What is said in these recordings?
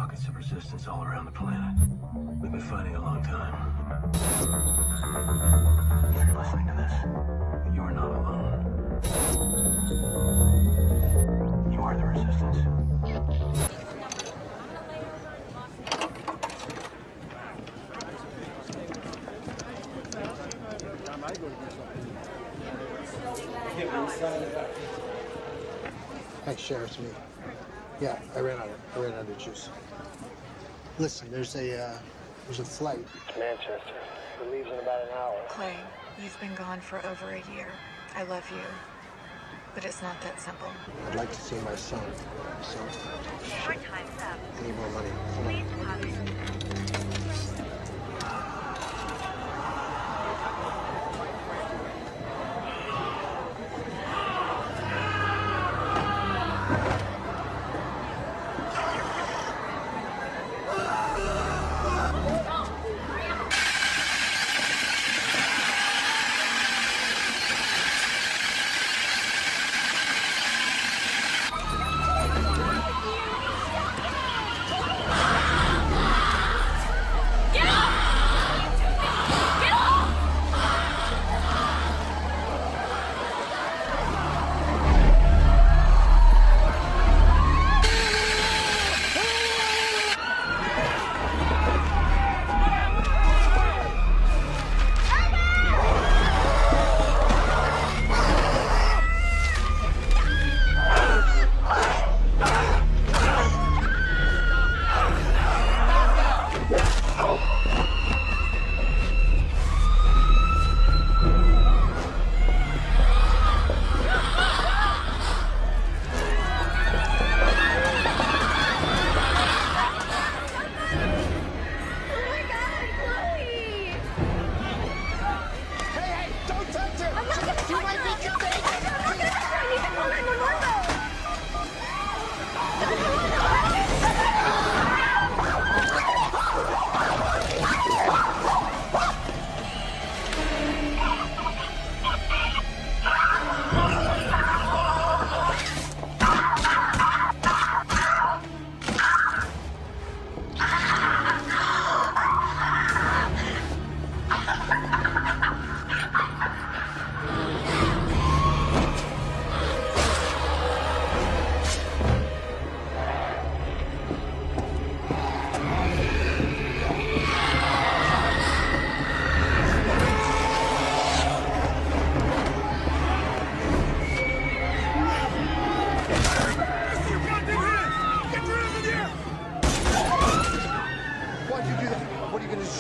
pockets of resistance all around the planet. We've been fighting a long time. If you're listening to this, you are not alone. You are the resistance. Thanks, Sheriff, to me. Yeah, I ran out of juice. Listen, there's a flight. It's Manchester. It leaves in about an hour. Clay, you've been gone for over a year. I love you, but it's not that simple. I'd like to see my son. So, Your time's up. I need more money. Please deposit.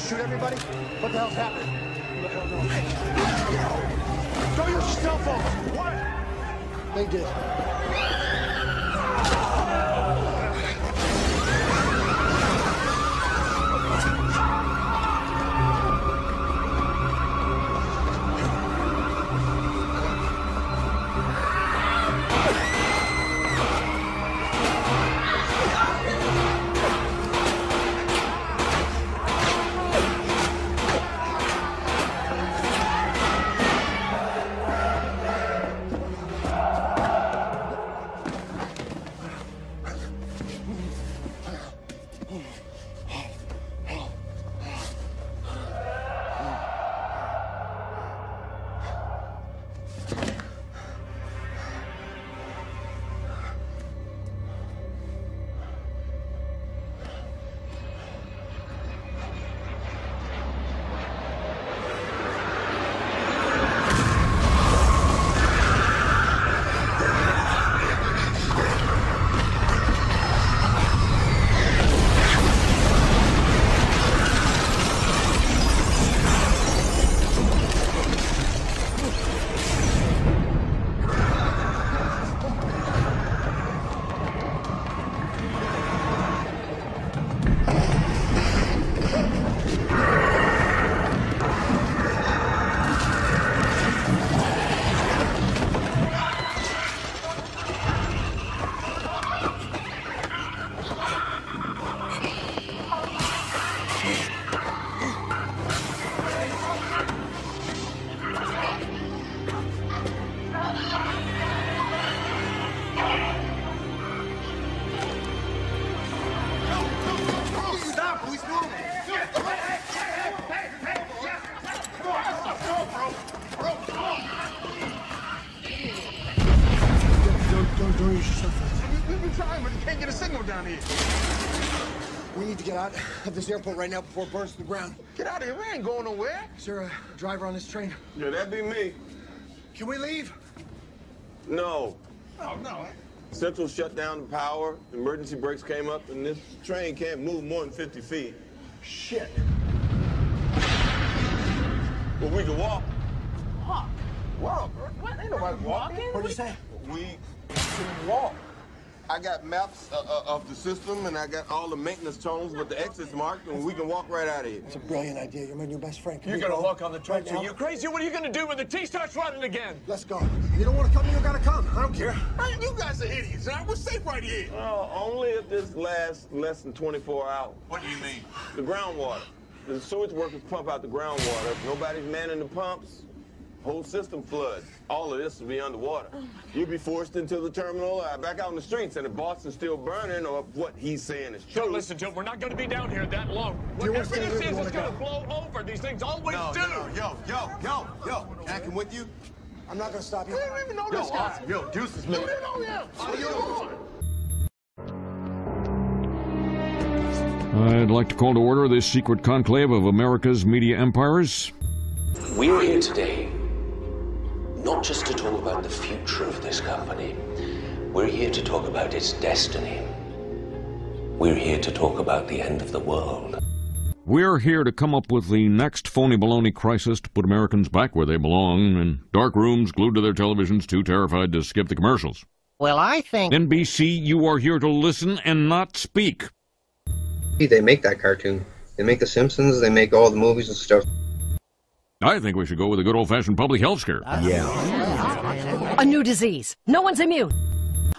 Shoot everybody? What the hell's happening? Throw your cell phone! What? They did. Who's normal? Don't use yourself. We've been trying, but you can't get a signal down here. We need to get out of this airport right now before it burns to the ground. Get out of here. We ain't going nowhere. Is there a driver on this train? Yeah, that'd be me. Can we leave? No. Oh, no. Central shut down the power, emergency brakes came up, and this train can't move more than 50 feet. Shit. Well, we can walk. Walk? Walk? What? Ain't nobody walking. What'd you say? We can walk. I got maps of the system, and I got all the maintenance tunnels with the exits marked, and we can walk right out of here. It's a brilliant idea. You're my new best friend. You're gonna walk on the tracks? Right Are you crazy? What are you gonna do when the T starts running again? Let's go. You don't want to come, you don't gotta come. I don't care. Man, you guys are idiots. Huh? We're safe right here. Well, only if this lasts less than 24 hours. What do you mean? The groundwater. The sewage workers pump out the groundwater. If nobody's manning the pumps, whole system floods. All of this will be underwater. You'll be forced into the terminal, back out in the streets, and if Boston's still burning, or if what he's saying is true. Joe, listen, Joe, we're not going to be down here that long. Whatever this is, it's going to blow over. These things always do. Yo. Can I come with you? I'm not gonna stop you. I don't even know this guy. Awesome. Yo, Deuce is moving. I'd like to call to order this secret conclave of America's media empires. We're here today not just to talk about the future of this company. We're here to talk about its destiny. We're here to talk about the end of the world. We're here to come up with the next phony baloney crisis to put Americans back where they belong, in dark rooms glued to their televisions, too terrified to skip the commercials. Well, I think... NBC, you are here to listen and not speak. They make that cartoon. They make The Simpsons, they make all the movies and stuff. I think we should go with a good old-fashioned public health scare. A new disease. No one's immune.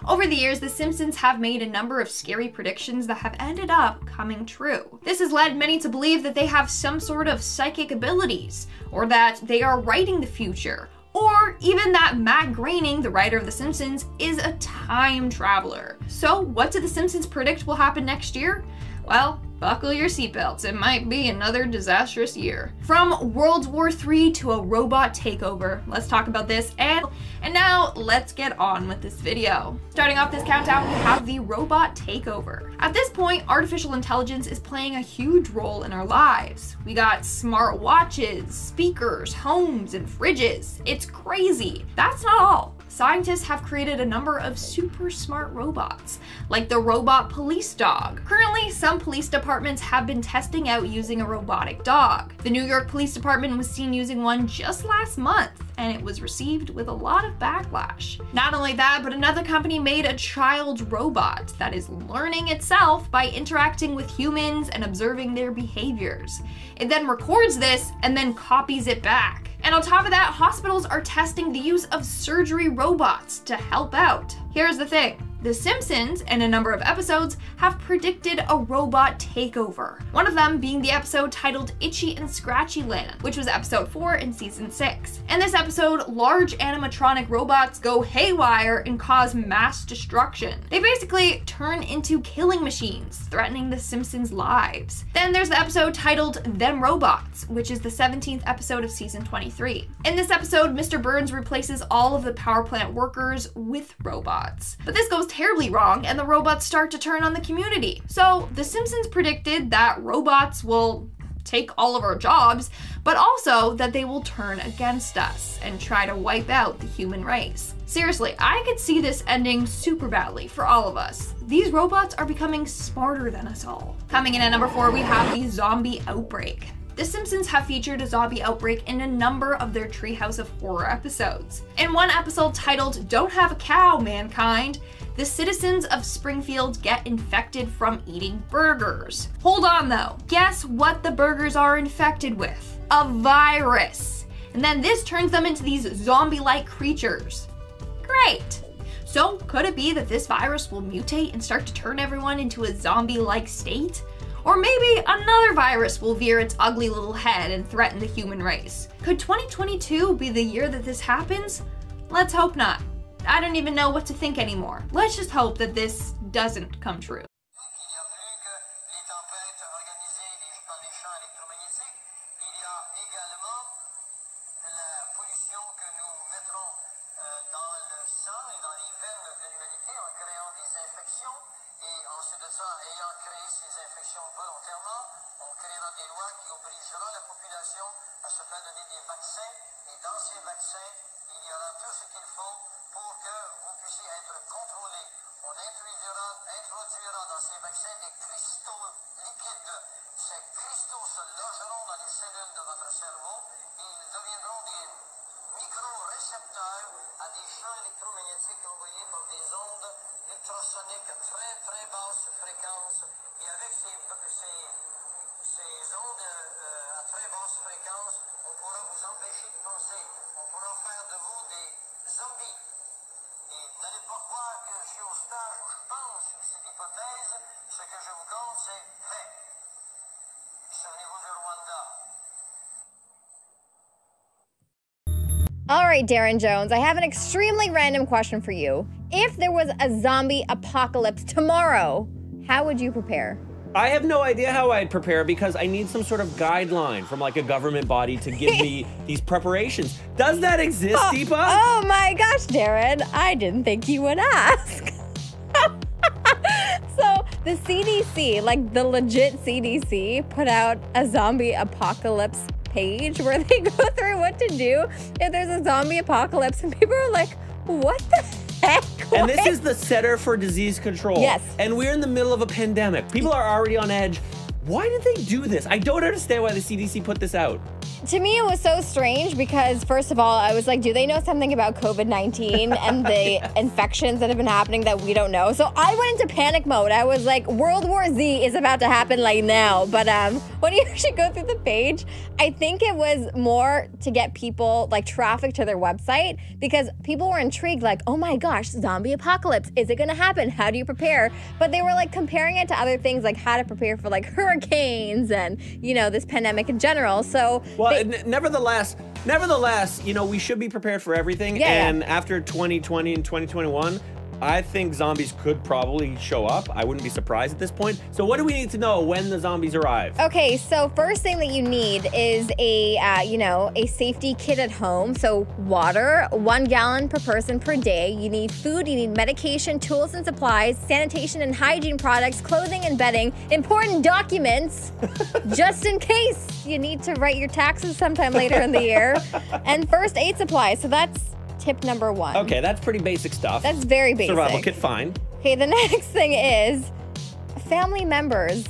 Over the years, The Simpsons have made a number of scary predictions that have ended up coming true. This has led many to believe that they have some sort of psychic abilities, or that they are writing the future, or even that Matt Groening, the writer of The Simpsons, is a time traveler. So what do The Simpsons predict will happen next year? Well, buckle your seatbelts, it might be another disastrous year. From World War III to a robot takeover, let's talk about this, and now let's get on with this video. Starting off this countdown, we have the robot takeover. At this point, artificial intelligence is playing a huge role in our lives. We got smart watches, speakers, homes, and fridges. It's crazy. That's not all. Scientists have created a number of super smart robots, like the robot police dog. Currently, some police departments have been testing out using a robotic dog. The New York Police Department was seen using one just last month, and it was received with a lot of backlash. Not only that, but another company made a child robot that is learning itself by interacting with humans and observing their behaviors. It then records this and then copies it back. And on top of that, hospitals are testing the use of surgery robots to help out. Here's the thing. The Simpsons, in a number of episodes, have predicted a robot takeover. One of them being the episode titled Itchy and Scratchy Land, which was episode 4 in season 6. In this episode, large animatronic robots go haywire and cause mass destruction. They basically turn into killing machines, threatening the Simpsons' lives. Then there's the episode titled Them Robots, which is the 17th episode of season 23. In this episode, Mr. Burns replaces all of the power plant workers with robots. But this goes terribly wrong, and the robots start to turn on the community. So The Simpsons predicted that robots will take all of our jobs, but also that they will turn against us and try to wipe out the human race. Seriously, I could see this ending super badly for all of us. These robots are becoming smarter than us all. Coming in at number 4, we have the zombie outbreak. The Simpsons have featured a zombie outbreak in a number of their Treehouse of Horror episodes. In one episode titled Don't Have a Cow, Mankind, the citizens of Springfield get infected from eating burgers. Hold on though, guess what the burgers are infected with? A virus. And then this turns them into these zombie-like creatures. Great. So could it be that this virus will mutate and start to turn everyone into a zombie-like state? Or maybe another virus will veer its ugly little head and threaten the human race. Could 2022 be the year that this happens? Let's hope not. I don't even know what to think anymore. Let's just hope that this doesn't come true. ensuite de ça, ayant créé ces infections volontairement, on créera des lois qui obligeront la population à se faire donner des vaccins. Et dans ces vaccins, il y aura tout ce qu'il faut pour que vous puissiez être contrôlé. On introduira dans ces vaccins des cristaux liquides. Ces cristaux se logeront dans les cellules de votre cerveau et ils deviendront des micro-récepteurs à des champs électromagnétiques envoyés par des ondes ultrasoniques à très très basse fréquence. Et avec ces ondes à très basse fréquence, on pourra vous empêcher de penser. On pourra faire de vous des zombies. Et n'allez pas croire que je suis au stage où je pense cette hypothèse. Ce que je vous compte, c'est fait. Souvenez-vous du Rwanda. All right, Darren Jones, I have an extremely random question for you. If there was a zombie apocalypse tomorrow, how would you prepare? I have no idea how I'd prepare because I need some sort of guideline from like a government body to give me these preparations. Does that exist, Deepa? Oh my gosh, Darren, I didn't think you would ask. So the CDC, like the legit CDC, put out a zombie apocalypse page where they go through what to do if there's a zombie apocalypse, and people are like, what the heck? And this is the Center for Disease Control. Yes. And we're in the middle of a pandemic. People are already on edge. Why did they do this? I don't understand why the CDC put this out. To me, it was so strange because, first of all, I was like, do they know something about COVID-19 and the infections that have been happening that we don't know? So I went into panic mode. I was like, World War Z is about to happen like now. But when you actually go through the page, I think it was more to get people, like, traffic to their website because people were intrigued, like, oh my gosh, zombie apocalypse. Is it going to happen? How do you prepare? But they were, like, comparing it to other things, like how to prepare for, like, hurricanes and, you know, this pandemic in general. So... Well, nevertheless, you know, we should be prepared for everything. Yeah, and after 2020 and 2021, I think zombies could probably show up. I wouldn't be surprised at this point. So what do we need to know when the zombies arrive? Okay, so first thing that you need is a safety kit at home. So water, 1 gallon per person per day. You need food, you need medication, tools and supplies, sanitation and hygiene products, clothing and bedding, important documents, just in case you need to write your taxes sometime later in the year, and first aid supplies. So that's tip number 1. Okay, that's pretty basic stuff. That's very basic. Survival kit, fine. Okay, the next thing is family members.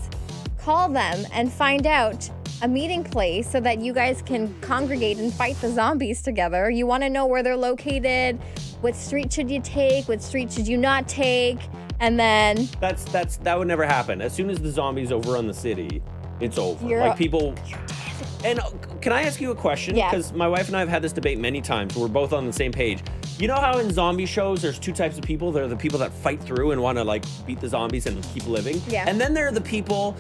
Call them and find out a meeting place so that you guys can congregate and fight the zombies together. You want to know where they're located, what street should you take, what street should you not take, and then... That would never happen. As soon as the zombies overrun the city, it's over. Like people... And can I ask you a question? Yeah. Because my wife and I have had this debate many times. We're both on the same page. You know how in zombie shows, there's 2 types of people? There are the people that fight through and want to like beat the zombies and keep living. Yeah. And then there are the people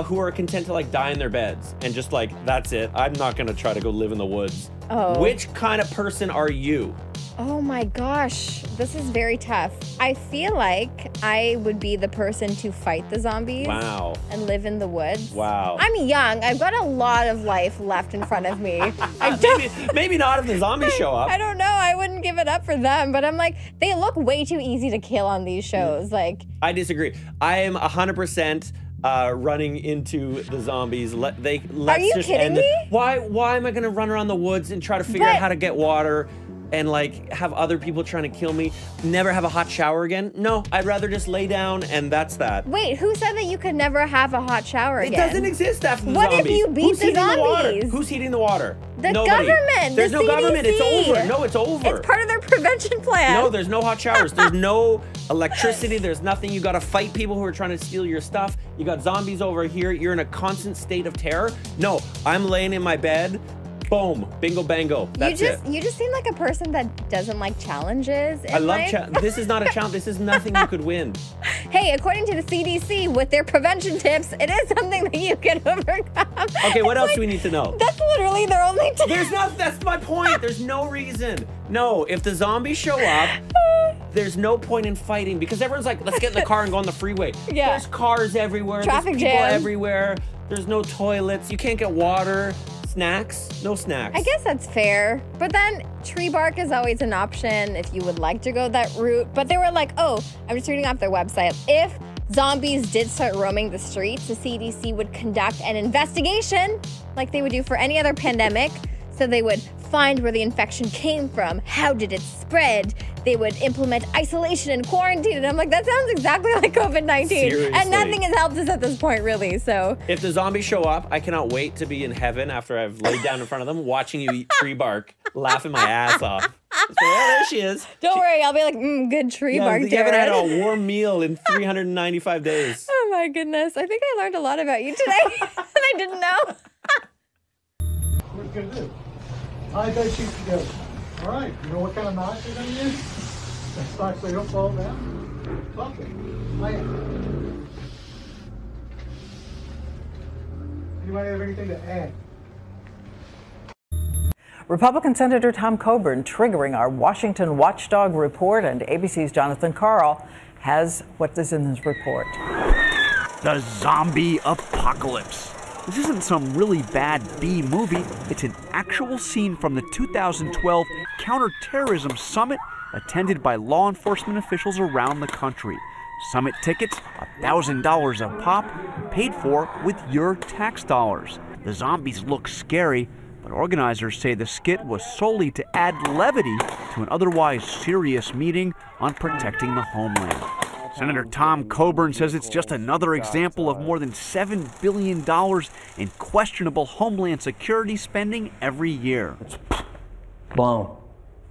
who are content to like die in their beds and just like, that's it. I'm not going to try to go live in the woods. Oh. Which kind of person are you? Oh my gosh, this is very tough. I feel like I would be the person to fight the zombies. Wow. And live in the woods. Wow. I'm young. I've got a lot of life left in front of me. maybe not if the zombies show up. I don't know. I wouldn't give it up for them, but I'm like, they look way too easy to kill on these shows. Like, I disagree. I am 100% running into the zombies. Let's just end it. Why am I gonna run around the woods and try to figure out how to get water and like have other people trying to kill me? Never have a hot shower again? No, I'd rather just lay down and that's that. Wait, who said that you could never have a hot shower again? It doesn't exist after the what zombies. If you beat the zombies? Who's heating the water? The Nobody. government. There's the no CDC. government. It's over. No, it's over. It's part of their prevention plan. No, there's no hot showers. There's no electricity. There's nothing. You got to fight people who are trying to steal your stuff. You got zombies over here. You're in a constant state of terror. No, I'm laying in my bed. Boom, bingo bango. That's it. You just seem like a person that doesn't like challenges. I love this is not a challenge. This is nothing you could win. Hey, according to the CDC, with their prevention tips, it is something that you can overcome. Okay, what else do we need to know? That's literally their only tip. That's my point. There's no reason. No, if the zombies show up, there's no point in fighting because everyone's like, let's get in the car and go on the freeway. Yeah. There's cars everywhere. Traffic there's people jam. everywhere. There's no toilets. You can't get water. Snacks? No snacks. I guess that's fair. But then tree bark is always an option if you would like to go that route. But they were like, oh, I'm just reading off their website. If zombies did start roaming the streets, the CDC would conduct an investigation like they would do for any other pandemic. So they would find where the infection came from, how did it spread. They would implement isolation and quarantine. And I'm like, that sounds exactly like COVID-19. Seriously. And nothing has helped us at this point, really, so. If the zombies show up, I cannot wait to be in heaven after I've laid down in front of them, watching you eat tree bark, laughing my ass off. So, yeah, there she is. Don't worry, I'll be like, good tree bark, You haven't Jared. had a warm meal in 395 days. Oh my goodness, I think I learned a lot about you today that I didn't know. What are you going to do? Tie those sheets together. All right, you know what kind of knots you're going to use? That's not so you don't fall down. Something. I am. Anybody have anything to add? Republican Senator Tom Coburn triggering our Washington Watchdog report, and ABC's Jonathan Karl has what is in his report. The zombie apocalypse. This isn't some really bad B movie. It's an actual scene from the 2012 Counterterrorism Summit attended by law enforcement officials around the country. Summit tickets, $1,000 a pop, paid for with your tax dollars. The zombies look scary, but organizers say the skit was solely to add levity to an otherwise serious meeting on protecting the homeland. Senator Tom Coburn says it's just another example of more than $7 billion in questionable homeland security spending every year. It's blown.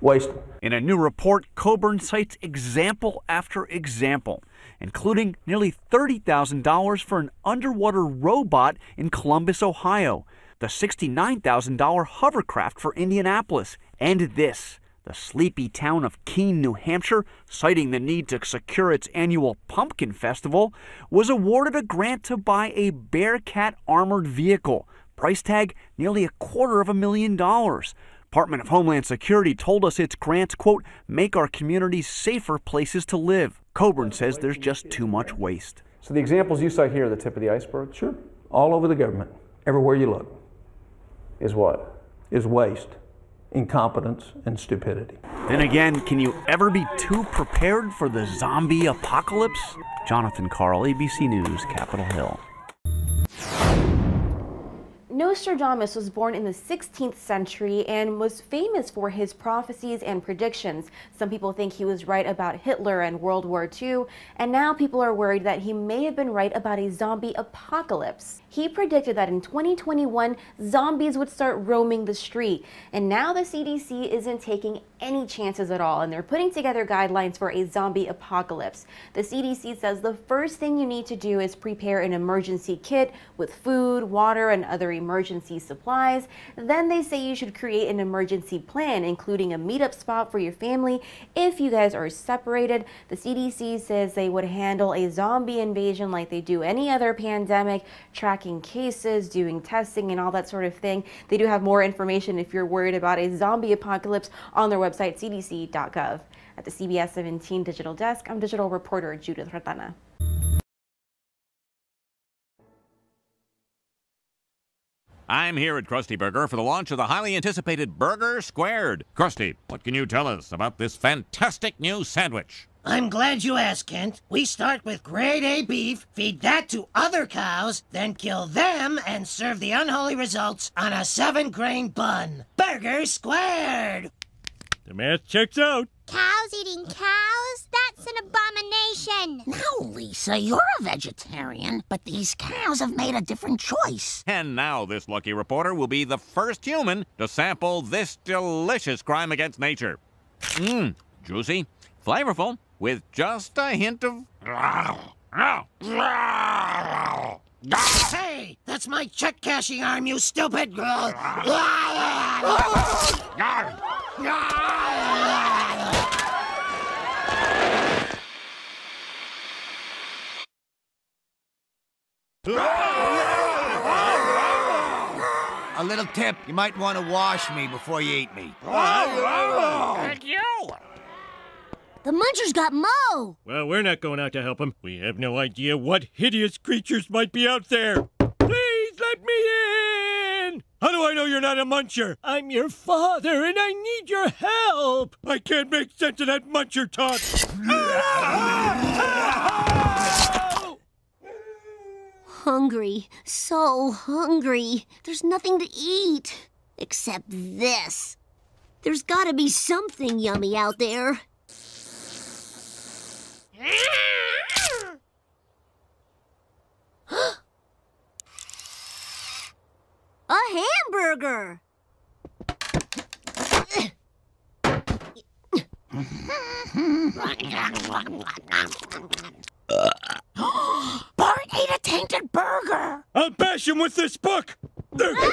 Wasted. In a new report, Coburn cites example after example, including nearly $30,000 for an underwater robot in Columbus, Ohio, the $69,000 hovercraft for Indianapolis, and this. The sleepy town of Keene, New Hampshire, citing the need to secure its annual Pumpkin Festival, was awarded a grant to buy a Bearcat armored vehicle. Price tag nearly $250,000. Department of Homeland Security told us its grants, quote, make our communities safer places to live. Coburn says there's just too much waste. So the examples you cite here are the tip of the iceberg? Sure. All over the government, everywhere you look, is what? Is waste, incompetence, and stupidity. Then again, can you ever be too prepared for the zombie apocalypse? Jonathan Karl, ABC News, Capitol Hill. Nostradamus was born in the 16th century and was famous for his prophecies and predictions. Some people think he was right about Hitler and World War II, and now people are worried that he may have been right about a zombie apocalypse. He predicted that in 2021, zombies would start roaming the street, and now the CDC isn't taking any chances at all, and they're putting together guidelines for a zombie apocalypse. The CDC says the first thing you need to do is prepare an emergency kit with food, water, and other emergency supplies. Then they say you should create an emergency plan, including a meetup spot for your family if you guys are separated. The CDC says they would handle a zombie invasion like they do any other pandemic, tracking cases, doing testing, and all that sort of thing. They do have more information if you're worried about a zombie apocalypse on their website, cdc.gov. At the CBS 17 Digital Desk, I'm digital reporter Judith Ratana. I'm here at Krusty Burger for the launch of the highly anticipated Burger Squared. Krusty, what can you tell us about this fantastic new sandwich? I'm glad you asked, Kent. We start with grade A beef, feed that to other cows, then kill them and serve the unholy results on a 7-grain bun. Burger Squared! The math checks out. Cows eating cows? That's an abomination. No, Lisa, you're a vegetarian, but these cows have made a different choice. And now this lucky reporter will be the first human to sample this delicious crime against nature. Mmm, juicy, flavorful, with just a hint of... Hey, that's my check cashing arm, you stupid! A little tip, you might want to wash me before you eat me. Thank you! The muncher's got Mo! Well, we're not going out to help him. We have no idea what hideous creatures might be out there. Please let me in! How do I know you're not a muncher? I'm your father and I need your help! I can't make sense of that muncher talk. hungry. So hungry. There's nothing to eat. Except this. There's gotta be something yummy out there. A hamburger! Bart ate a tainted burger! I'll bash him with this book! Dad, no!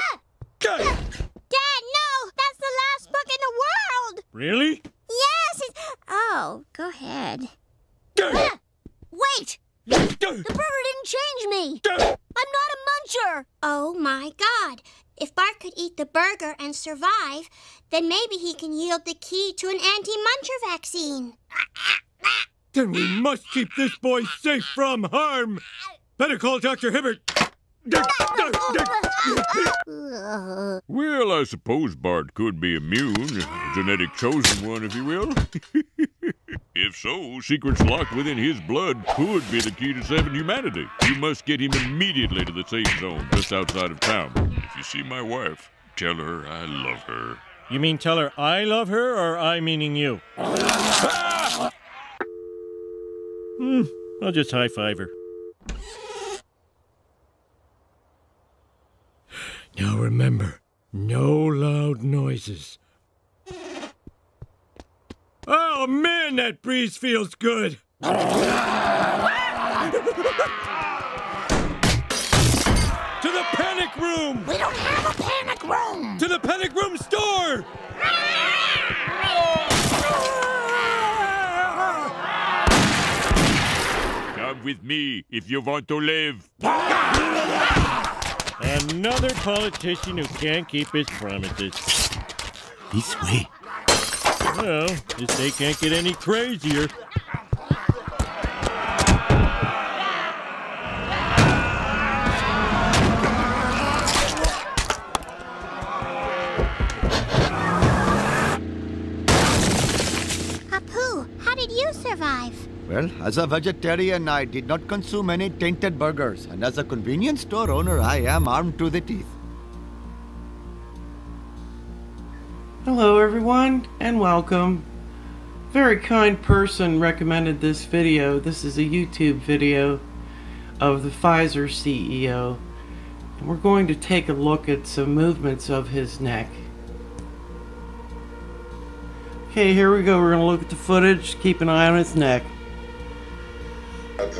That's the last book in the world! Really? Yes, it's... Oh, go ahead. Wait! The burger didn't change me! I'm not a muncher! Oh my God! If Bart could eat the burger and survive, then maybe he can yield the key to an anti-muncher vaccine. Then we must keep this boy safe from harm! Better call Dr. Hibbert! Well, I suppose Bart could be immune. A genetic chosen one, if you will. If so, secrets locked within his blood could be the key to saving humanity. You must get him immediately to the safe zone just outside of town. If you see my wife, tell her I love her. You mean tell her I love her, or I meaning you? I'll just high-five her. Now remember, no loud noises. Oh man, that breeze feels good! To the panic room! We don't have a panic room! To the panic room store! Come with me if you want to live. Another politician who can't keep his promises. This way. Well, this day can't get any crazier. Apu, how did you survive? Well, as a vegetarian, I did not consume any tainted burgers. And as a convenience store owner, I am armed to the teeth. Hello everyone, and welcome. Very kind person recommended this video. This is a YouTube video of the Pfizer CEO. And we're going to take a look at some movements of his neck. Okay, here we go. We're going to look at the footage. Keep an eye on his neck.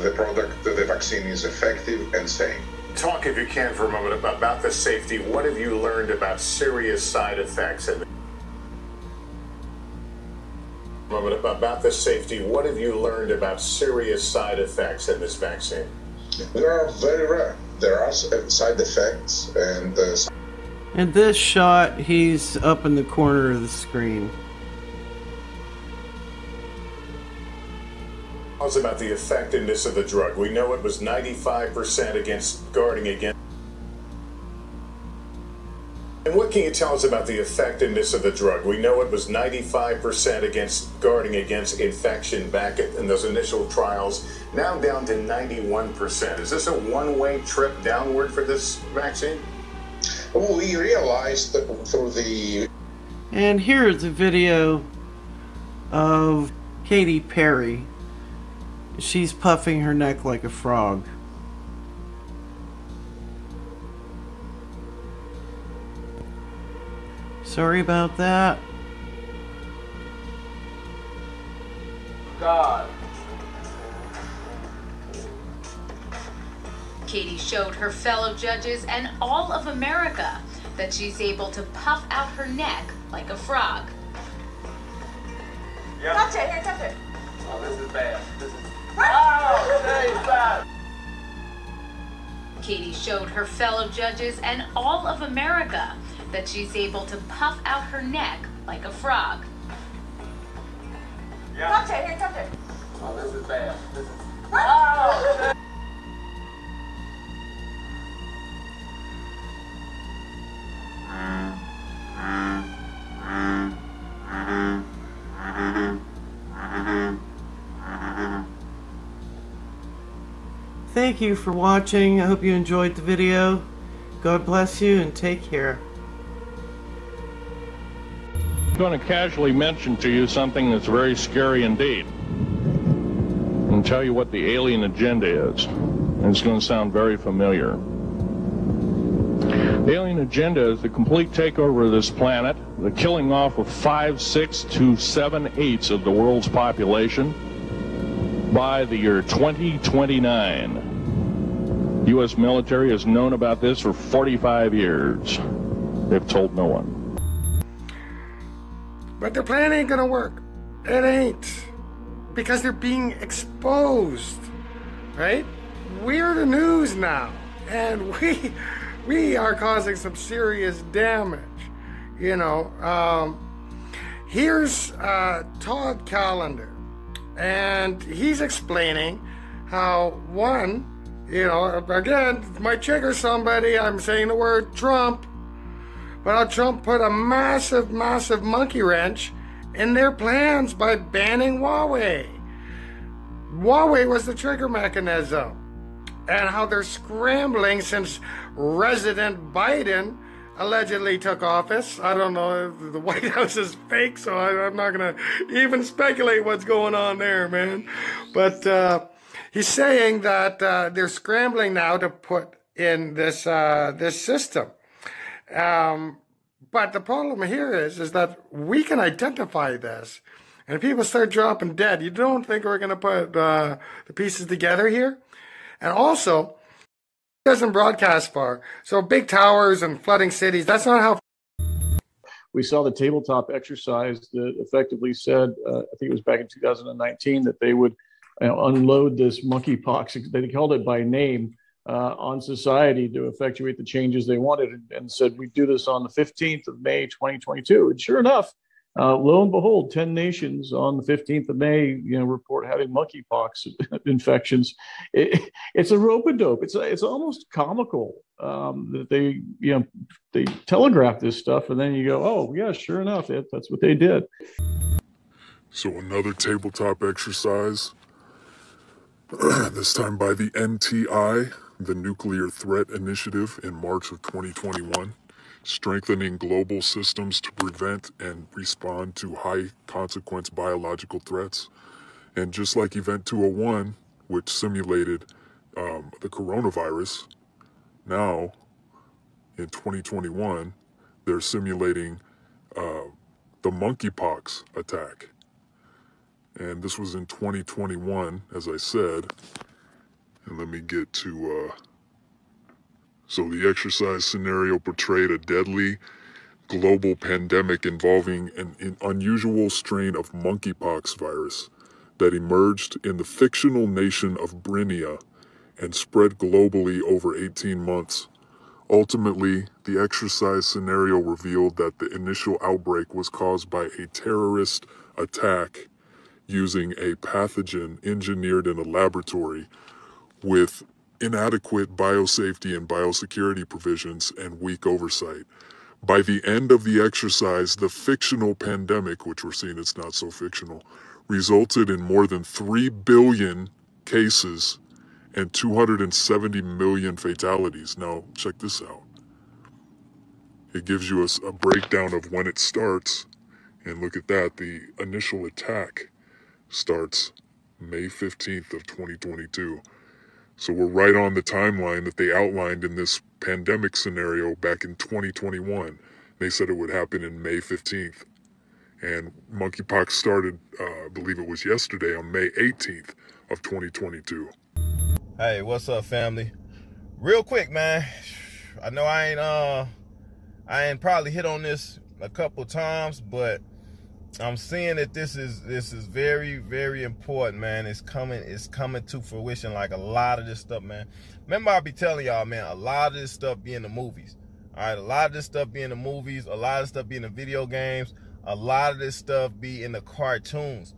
The product, the vaccine is effective and safe. Talk, if you can, for a moment about the safety. What have you learned about serious side effects? About the safety, what have you learned about serious side effects in this vaccine? They are very rare. There are side effects, and in this shot, he's up in the corner of the screen. Tell us about the effectiveness of the drug. We know it was 95% against guarding against. And what can you tell us about the effectiveness of the drug? We know it was 95% against guarding against infection back in those initial trials, now down to 91%. Is this a one-way trip downward for this vaccine? We realized that through the... And here's a video of Katy Perry. She's puffing her neck like a frog. Sorry about that. God. Katie showed her fellow judges and all of America that she's able to puff out her neck like a frog. Yep. Touch it, here, touch it. Oh, this is bad. This is... Oh, that is bad. Katie showed her fellow judges and all of America that she's able to puff out her neck like a frog. Yep. Touch it, here, touch it. Oh, this is bad. This is... Oh, Thank you for watching. I hope you enjoyed the video. God bless you and take care. I'm going to casually mention to you something that's very scary indeed. And tell you what the alien agenda is. And it's going to sound very familiar. The alien agenda is the complete takeover of this planet, the killing off of 5, 6 to 7/8 of the world's population by the year 2029. U.S. military has known about this for 45 years. They've told no one. But their plan ain't gonna work. It ain't. Because they're being exposed, right? We're the news now, and we are causing some serious damage. You know, here's Todd Callender, and he's explaining how one, you know, again, might trigger somebody. I'm saying the word Trump, but how Trump put a massive monkey wrench in their plans by banning Huawei. Huawei was the trigger mechanism, and how they're scrambling since President Biden allegedly took office. I don't know if the White House is fake, so I'm not going to even speculate what's going on there, man. But he's saying that they're scrambling now to put in this system. But the problem here is that we can identify this, and people start dropping dead. You don't think we're going to put the pieces together here? And also, it doesn't broadcast far. So big towers and flooding cities, that's not how. We saw the tabletop exercise that effectively said, I think it was back in 2019, that they would unload this monkeypox, they called it by name, on society to effectuate the changes they wanted, and said we'd do this on the 15th of May, 2022. And sure enough, lo and behold, 10 nations on the 15th of May, report having monkeypox infections. It's a rope-a-dope. It's almost comical that they telegraph this stuff, and then you go, oh yeah, sure enough, that's what they did. So another tabletop exercise, this time by the NTI, the Nuclear Threat Initiative, in March of 2021. Strengthening global systems to prevent and respond to high-consequence biological threats. And just like Event 201, which simulated the coronavirus, now, in 2021, they're simulating the monkeypox attack. And this was in 2021, as I said. And let me get to... So the exercise scenario portrayed a deadly global pandemic involving an unusual strain of monkeypox virus that emerged in the fictional nation of Brinia and spread globally over 18 months. Ultimately, the exercise scenario revealed that the initial outbreak was caused by a terrorist attack using a pathogen engineered in a laboratory with inadequate biosafety and biosecurity provisions and weak oversight. By the end of the exercise, the fictional pandemic, which we're seeing it's not so fictional, resulted in more than 3 billion cases and 270 million fatalities. Now, check this out. It gives you a breakdown of when it starts, and look at that. The initial attack starts May 15th of 2022. So we're right on the timeline that they outlined in this pandemic scenario back in 2021. They said it would happen in May 15th. And monkeypox started, I believe it was yesterday, on May 18th of 2022. Hey, what's up, family? Real quick, man. I know I ain't probably hit on this a couple times, but I'm seeing that this is very, very important, man. It's coming to fruition, like a lot of this stuff, man. Remember, I be telling y'all, man, a lot of this stuff be in the movies. All right, a lot of this stuff be in the movies, a lot of stuff be in the video games, a lot of this stuff be in the cartoons.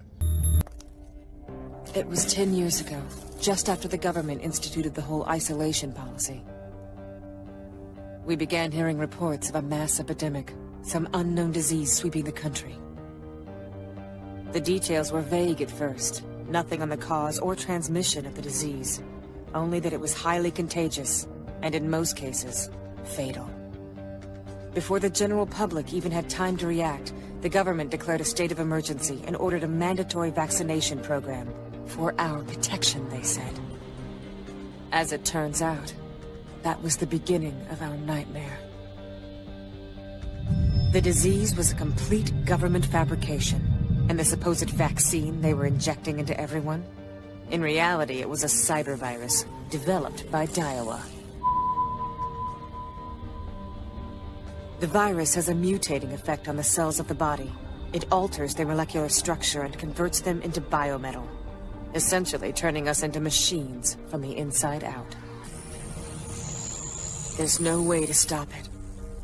It was 10 years ago, just after the government instituted the whole isolation policy. We began hearing reports of a mass epidemic, some unknown disease sweeping the country. The details were vague at first, nothing on the cause or transmission of the disease. only that it was highly contagious, and in most cases, fatal. Before the general public even had time to react, the government declared a state of emergency and ordered a mandatory vaccination program. For our protection, they said. As it turns out, that was the beginning of our nightmare. The disease was a complete government fabrication, and the supposed vaccine they were injecting into everyone? In reality, it was a cyber virus developed by Daiwa. The virus has a mutating effect on the cells of the body. It alters their molecular structure and converts them into biometal, essentially turning us into machines from the inside out. There's no way to stop it.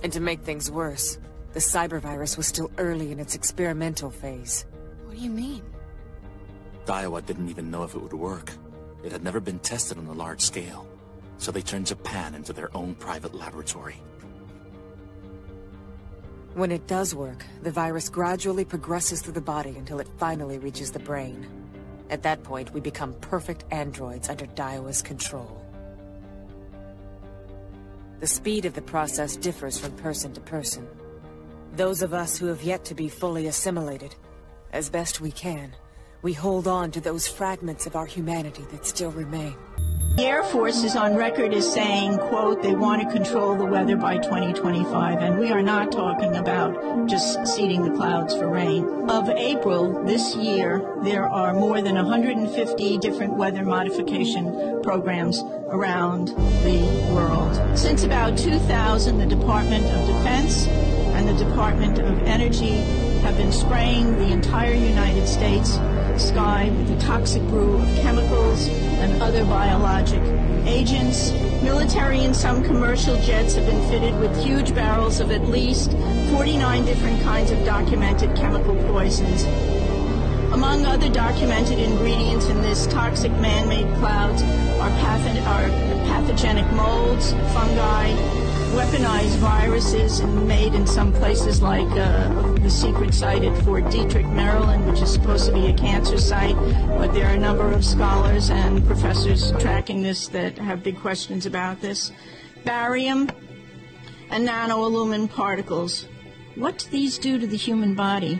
And to make things worse, the cyber virus was still early in its experimental phase. What do you mean? Daiwa didn't even know if it would work. It had never been tested on a large scale, so they turned Japan into their own private laboratory. When it does work, the virus gradually progresses through the body until it finally reaches the brain. At that point, we become perfect androids under Daiwa's control. The speed of the process differs from person to person. Those of us who have yet to be fully assimilated, as best we can, we hold on to those fragments of our humanity that still remain. The Air Force is on record as saying, quote, they want to control the weather by 2025, and we are not talking about just seeding the clouds for rain. Of April this year, there are more than 150 different weather modification programs around the world. Since about 2000, the Department of Defense and the Department of Energy have been spraying the entire United States sky with a toxic brew of chemicals and other biologic agents. Military and some commercial jets have been fitted with huge barrels of at least 49 different kinds of documented chemical poisons. Among other documented ingredients in this toxic man-made clouds are pathogenic molds, fungi, weaponized viruses, and made in some places like the secret site at Fort Detrick, Maryland, which is supposed to be a cancer site. But there are a number of scholars and professors tracking this that have big questions about this. Barium and nanoalumin particles. What do these do to the human body?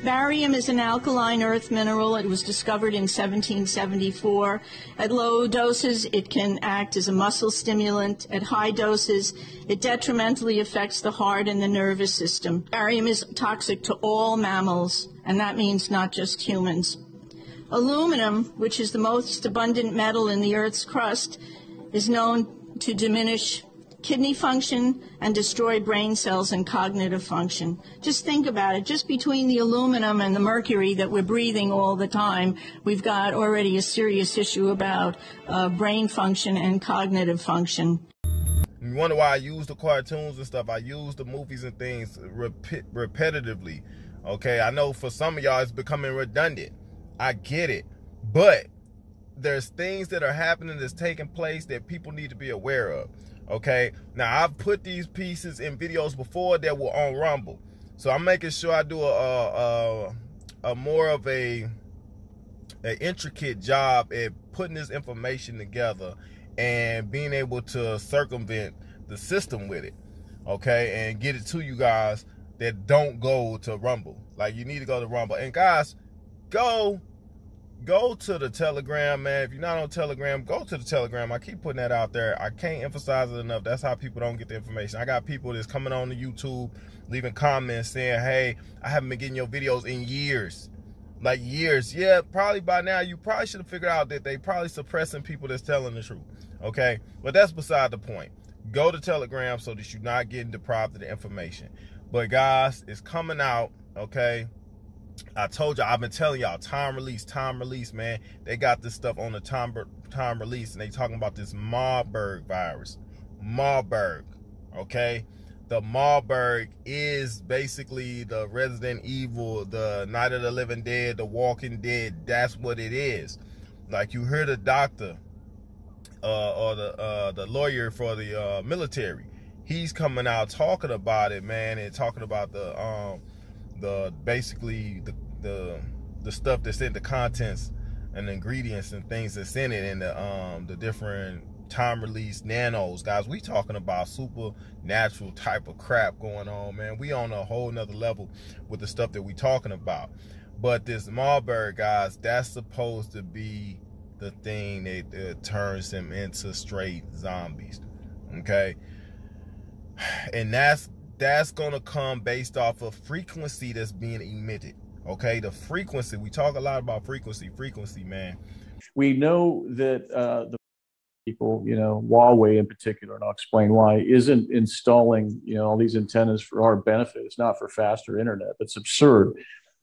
Barium is an alkaline earth mineral. It was discovered in 1774. At low doses, it can act as a muscle stimulant. At high doses, it detrimentally affects the heart and the nervous system. Barium is toxic to all mammals, and that means not just humans. Aluminum, which is the most abundant metal in the Earth's crust, is known to diminish kidney function and destroy brain cells and cognitive function. Just think about it. Just between the aluminum and the mercury that we're breathing all the time, we've got already a serious issue about brain function and cognitive function. You wonder why I use the cartoons and stuff. I use the movies and things repetitively. Okay, I know for some of y'all it's becoming redundant. I get it. But there's things that are happening that's taking place that people need to be aware of. Okay, now I've put these pieces in videos before that were on Rumble, so I'm making sure I do a more of a intricate job at putting this information together and being able to circumvent the system with it, okay, and get it to you guys that don't go to Rumble. Like, you need to go to Rumble. And guys, go to the Telegram, man. If you're not on Telegram, go to the Telegram. I keep putting that out there. I can't emphasize it enough. That's how people don't get the information. I got people that's coming on to YouTube, leaving comments saying, hey, I haven't been getting your videos in years. Like, years. Yeah, probably by now you probably should have figured out that they probably suppressing people that's telling the truth. Okay? But that's beside the point. Go to Telegram so that you're not getting deprived of the information. But guys, it's coming out, okay? I told you, I've been telling y'all, time release, man. They got this stuff on the time release, and they talking about this Marburg virus. Marburg, okay? The Marburg is basically the Resident Evil, the Night of the Living Dead, the Walking Dead. That's what it is. Like, you hear the doctor or the lawyer for the military. He's coming out talking about it, man, and talking about the basically the stuff that's in the contents and the ingredients and things that's in it, and the different time-release nanos, guys. We talking about supernatural type of crap going on, man. We on a whole nother level with the stuff that we talking about. But this Marburg, guys, that's supposed to be the thing that turns them into straight zombies, okay? And that's gonna come based off of frequency that's being emitted, okay? The frequency, we talk a lot about frequency, man. We know that the people, Huawei in particular, and I'll explain why, isn't installing, all these antennas for our benefit. It's not for faster internet. That's absurd.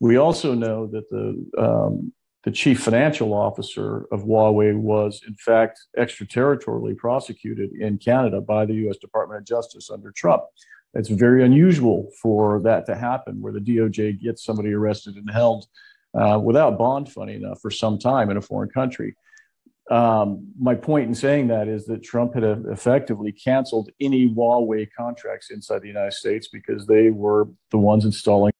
We also know that the chief financial officer of Huawei was, in fact, extraterritorially prosecuted in Canada by the U.S. Department of Justice under Trump. It's very unusual for that to happen, where the DOJ gets somebody arrested and held without bond, funny enough, for some time in a foreign country. My point in saying that is that Trump had effectively canceled any Huawei contracts inside the United States because they were the ones installing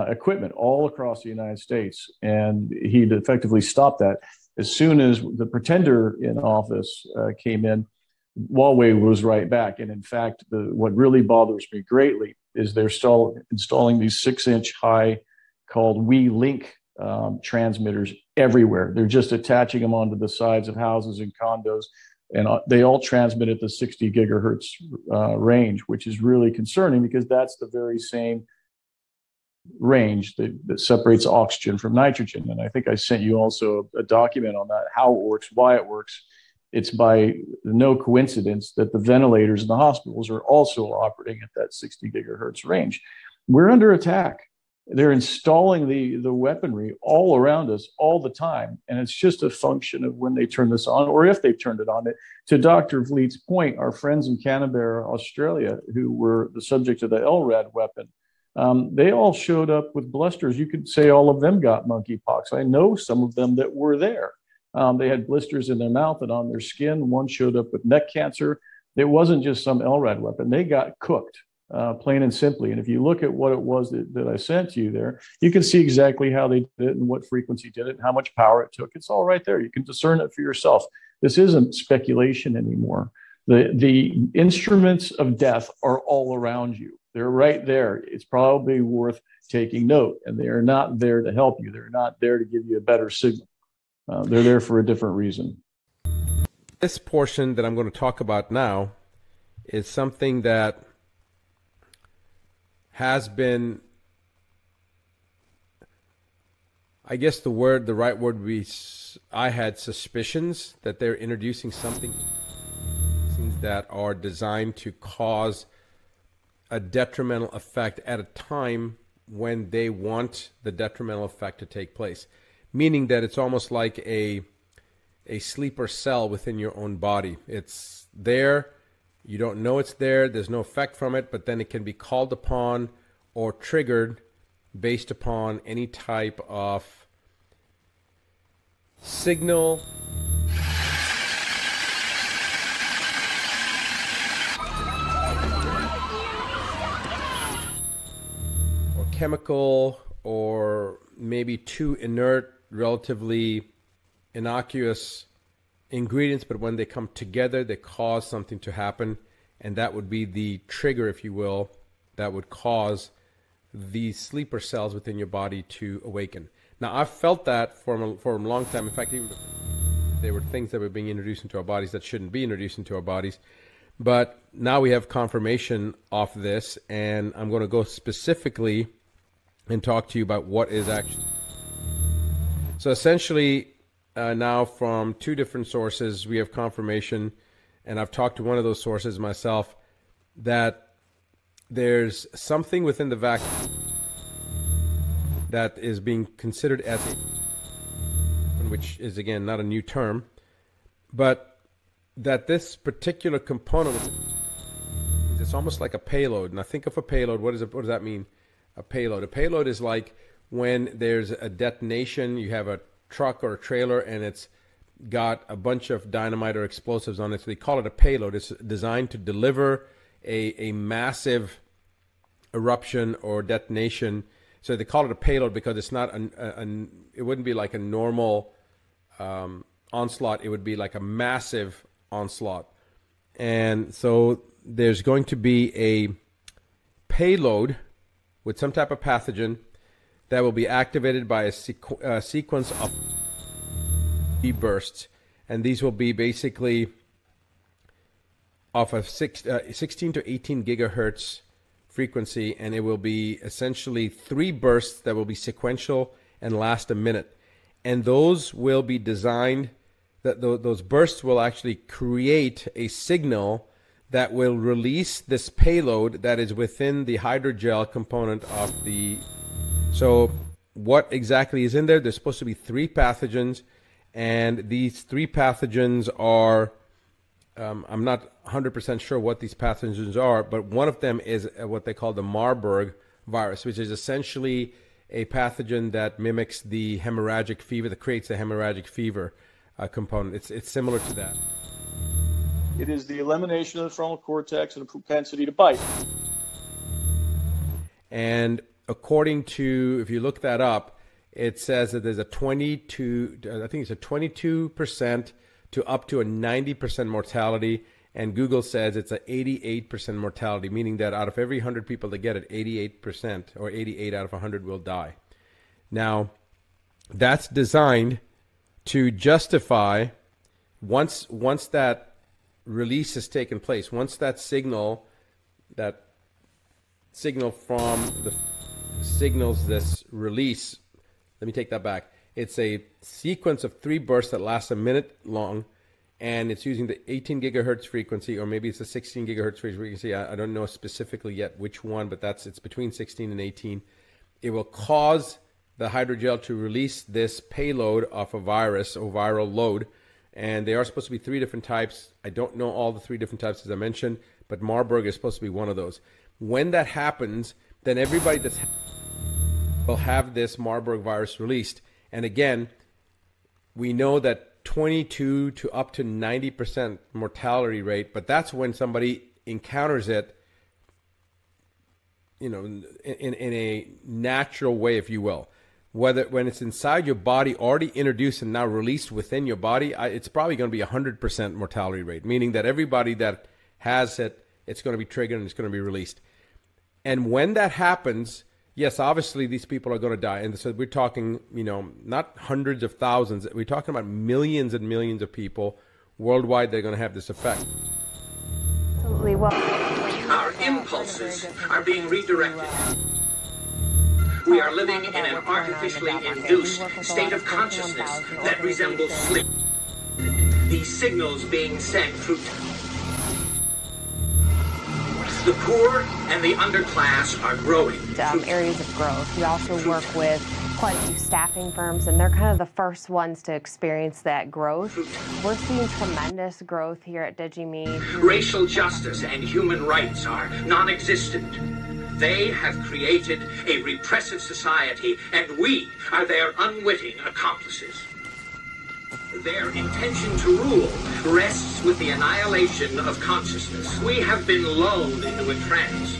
equipment all across the United States. And he'd effectively stopped that. As soon as the pretender in office came in, Huawei was right back. And in fact, what really bothers me greatly is they're still installing these 6-inch high called WeLink transmitters everywhere. They're just attaching them onto the sides of houses and condos, and they all transmit at the 60 gigahertz range, which is really concerning because that's the very same range that separates oxygen from nitrogen. And I think I sent you also a document on that, how it works, why it works. It's by no coincidence that the ventilators in the hospitals are also operating at that 60 gigahertz range. We're under attack. They're installing the weaponry all around us all the time. And it's just a function of when they turn this on, or if they've turned it on. To Dr. Vliet's point, our friends in Canberra, Australia, who were the subject of the LRAD weapon, they all showed up with blisters. You could say all of them got monkeypox. I know some of them that were there. They had blisters in their mouth and on their skin. One showed up with neck cancer. It wasn't just some LRAD weapon. They got cooked. Plain and simply. And if you look at what it was that I sent to you there, you can see exactly how they did it and what frequency did it and how much power it took. It's all right there. You can discern it for yourself. This isn't speculation anymore. The instruments of death are all around you. They're right there. It's probably worth taking note. And they are not there to help you. They're not there to give you a better signal. They're there for a different reason. This portion that I'm going to talk about now is something that has been, I guess the right word would be, I had suspicions that they're introducing something that are designed to cause a detrimental effect at a time when they want the detrimental effect to take place. Meaning that it's almost like a sleeper cell within your own body. It's there. You don't know it's there. There's no effect from it, but then it can be called upon or triggered based upon any type of signal or chemical or maybe two inert, relatively innocuous ingredients, but when they come together, they cause something to happen, and that would be the trigger, if you will, that would cause these sleeper cells within your body to awaken. Now, I've felt that for a long time. In fact, even there were things that were being introduced into our bodies that shouldn't be introduced into our bodies. But now we have confirmation of this, and I'm going to go specifically and talk to you about what is actually. So essentially, now from two different sources, we have confirmation, and I've talked to one of those sources myself, that there's something within the vaccine that is being considered as a, which is again not a new term, but that this particular component, it's almost like a payload. Now think of a payload. What does that mean? A payload. A payload is like when there's a detonation, you have a truck or a trailer and it's got a bunch of dynamite or explosives on it, so they call it a payload. It's designed to deliver a massive eruption or detonation So they call it a payload because it's not it wouldn't be like a normal onslaught. It would be like a massive onslaught. And so there's going to be a payload with some type of pathogen that will be activated by a sequence of bursts. And these will be basically off of 16 to 18 gigahertz frequency, and it will be essentially 3 bursts that will be sequential and last a minute. And those will be designed, that those bursts will actually create a signal that will release this payload that is within the hydrogel component of the... So what exactly is in there? There's supposed to be 3 pathogens, and these 3 pathogens are... I'm not 100% sure what these pathogens are, but one of them is what they call the Marburg virus, which is essentially a pathogen that mimics the hemorrhagic fever, that creates the hemorrhagic fever component. It's similar to that. It is the elimination of the frontal cortex and a propensity to bite. And according to, if you look that up, it says that there's a 22% to up to a 90% mortality, and Google says it's an 88% mortality, meaning that out of every 100 people that get it, 88% or 88 out of 100 will die. Now, that's designed to justify, once that release has taken place, once that signal from the signals this release, let me take that back. It's a sequence of 3 bursts that lasts a minute long, and it's using the 18 gigahertz frequency, or maybe it's a 16 gigahertz frequency. I don't know specifically yet which one, but it's between 16 and 18. It will cause the hydrogel to release this payload of a virus or viral load, and they are supposed to be 3 different types. I don't know all the 3 different types as I mentioned, but Marburg is supposed to be one of those. When that happens, then everybody will have this Marburg virus released. And again, we know that 22 to up to 90% mortality rate, but that's when somebody encounters it, you know, in a natural way, if you will. When it's inside your body, already introduced and now released within your body, it's probably going to be 100% mortality rate, meaning that everybody that has it, it's going to be triggered and it's going to be released. And when that happens, yes, obviously these people are going to die. And so we're talking, you know, not hundreds of thousands. We're talking about millions and millions of people worldwide that are going to have this effect. Absolutely. Well, our impulses are being redirected. We are living in an artificially induced state of consciousness that resembles sleep. These signals being sent through the poor and the underclass are growing. Areas of growth. We also work with quite a few staffing firms, and they're kind of the first ones to experience that growth. We're seeing tremendous growth here at DigiMe. Racial justice and human rights are non-existent. They have created a repressive society, and we are their unwitting accomplices. Their intention to rule rests with the annihilation of consciousness. We have been lulled into a trance.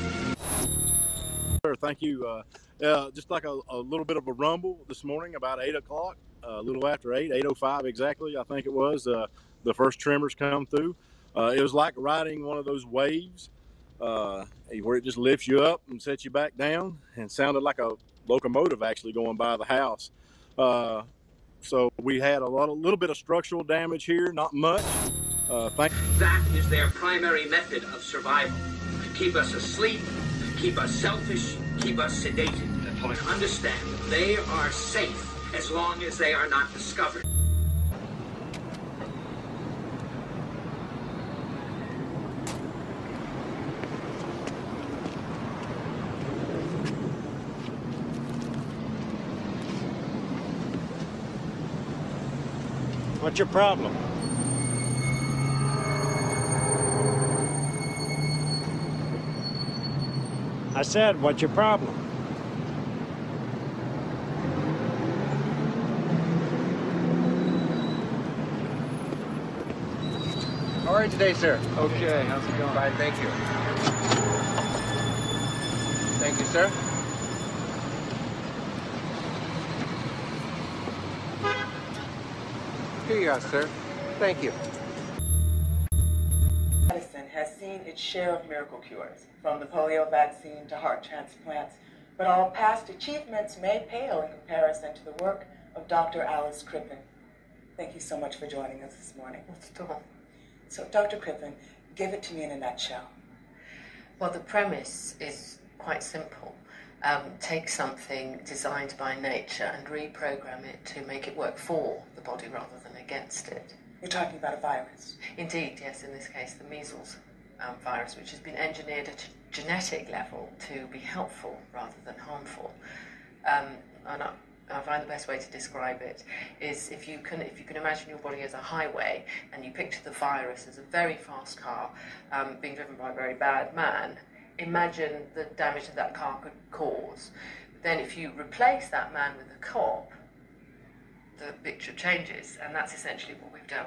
Sir, thank you. Just like a little bit of a rumble this morning about 8 o'clock, a little after 8:05 exactly, I think it was, the first tremors come through. It was like riding one of those waves where it just lifts you up and sets you back down, and sounded like a locomotive actually going by the house. So we had a little bit of structural damage here, not much. That is their primary method of survival. Keep us asleep, keep us selfish, keep us sedated. Understand, they are safe as long as they are not discovered. What's your problem? I said, what's your problem? How are you today, sir? Okay, how's it going? Fine, thank you. Thank you, sir. Here you are, sir. Thank you. Medicine has seen its share of miracle cures, from the polio vaccine to heart transplants, but all past achievements may pale in comparison to the work of Dr. Alice Crippen. Thank you so much for joining us this morning. So, Dr. Crippen, give it to me in a nutshell. Well, the premise is quite simple. Take something designed by nature and reprogram it to make it work for the body rather than against it. You're talking about a virus? Indeed, yes, in this case the measles virus, which has been engineered at a genetic level to be helpful rather than harmful. And I find the best way to describe it is if you can imagine your body as a highway and you picture the virus as a very fast car being driven by a very bad man, imagine the damage that car could cause. Then if you replace that man with a cop, the picture changes, and that's essentially what we've done.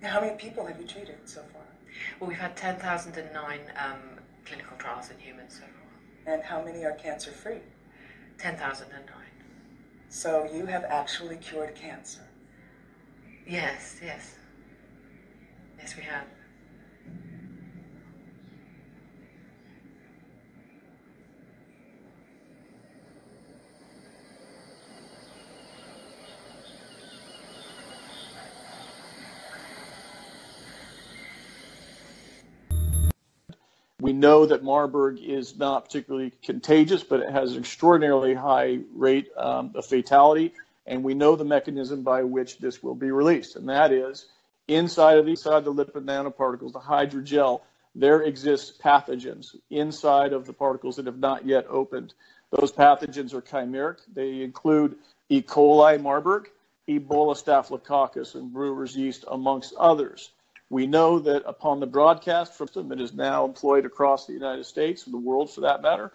How many people have you treated so far? Well, we've had 10,009 clinical trials in humans so far. And how many are cancer-free? 10,009. So you have actually cured cancer? Yes, yes. Yes, we have. We know that Marburg is not particularly contagious, but it has an extraordinarily high rate of fatality. And we know the mechanism by which this will be released. And that is inside the lipid nanoparticles, the hydrogel, there exists pathogens inside of the particles that have not yet opened. Those pathogens are chimeric. They include E. coli Marburg, Ebola staphylococcus, and brewer's yeast, amongst others. We know that upon the broadcast from them, it is now employed across the United States and the world for that matter.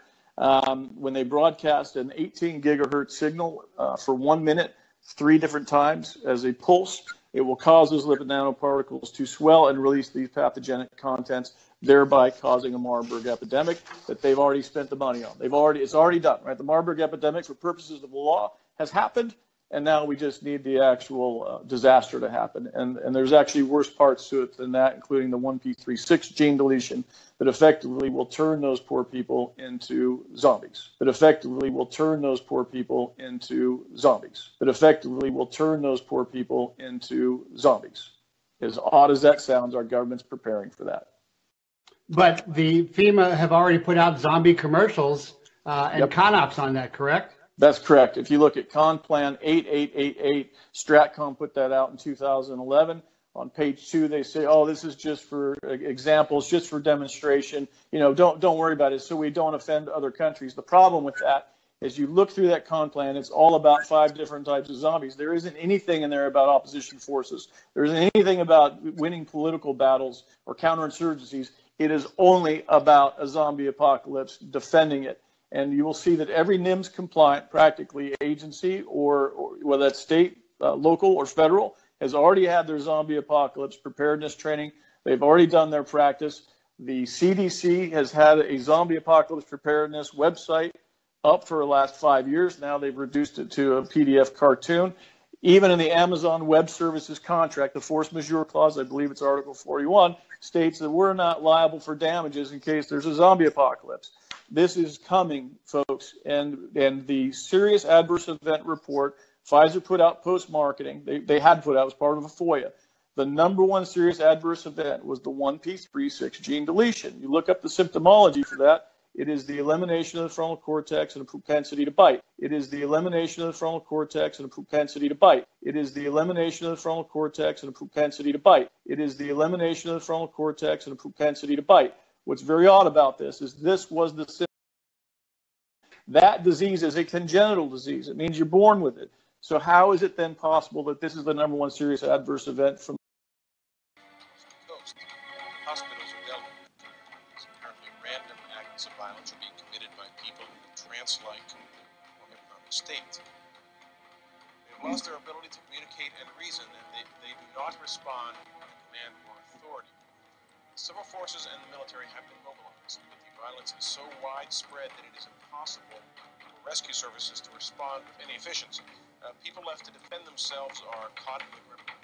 When they broadcast an 18 gigahertz signal for 1 minute, 3 different times as a pulse, it will cause those lipid nanoparticles to swell and release these pathogenic contents, thereby causing a Marburg epidemic that they've already spent the money on. It's already done, right? The Marburg epidemic, for purposes of the law, has happened. And now we just need the actual disaster to happen. And there's actually worse parts to it than that, including the 1p36 gene deletion that effectively will turn those poor people into zombies. That effectively will turn those poor people into zombies. That effectively will turn those poor people into zombies. As odd as that sounds, our government's preparing for that. But the FEMA have already put out zombie commercials and CONOPS on that, correct? That's correct. If you look at ConPlan 8888, Stratcom put that out in 2011. On page 2, they say, "Oh, this is just for examples, just for demonstration. You know, don't worry about it, so we don't offend other countries." The problem with that is, you look through that ConPlan, it's all about 5 different types of zombies. There isn't anything in there about opposition forces. There isn't anything about winning political battles or counterinsurgencies. It is only about a zombie apocalypse, defending it. And you will see that every NIMS compliant practically agency, or whether that's state, local, or federal, has already had their zombie apocalypse preparedness training. They've already done their practice. The CDC has had a zombie apocalypse preparedness website up for the last 5 years. Now they've reduced it to a PDF cartoon. Even in the Amazon Web Services contract, the force majeure clause, I believe it's Article 41, states that we're not liable for damages in case there's a zombie apocalypse. This is coming, folks, and the serious adverse event report Pfizer put out post-marketing, they had put out as part of a FOIA. The number one serious adverse event was the 1p36 gene deletion. You look up the symptomology for that. It is the elimination of the frontal cortex and a propensity to bite. It is the elimination of the frontal cortex and a propensity to bite. It is the elimination of the frontal cortex and a propensity to bite. It is the elimination of the frontal cortex and a propensity to bite. What's very odd about this is this was the symptom. That disease is a congenital disease. It means you're born with it. So how is it then possible that this is the number one serious adverse event from Hospitals are dealt with. Apparently random acts of violence are being committed by people in trance-like or hypnotic states. They have lost their ability to communicate and reason, and they do not respond to command or authority. Civil forces and the military have been mobilized, but the violence is so widespread that it is impossible for rescue services to respond with any efficiency. People left to defend themselves are caught in the grip of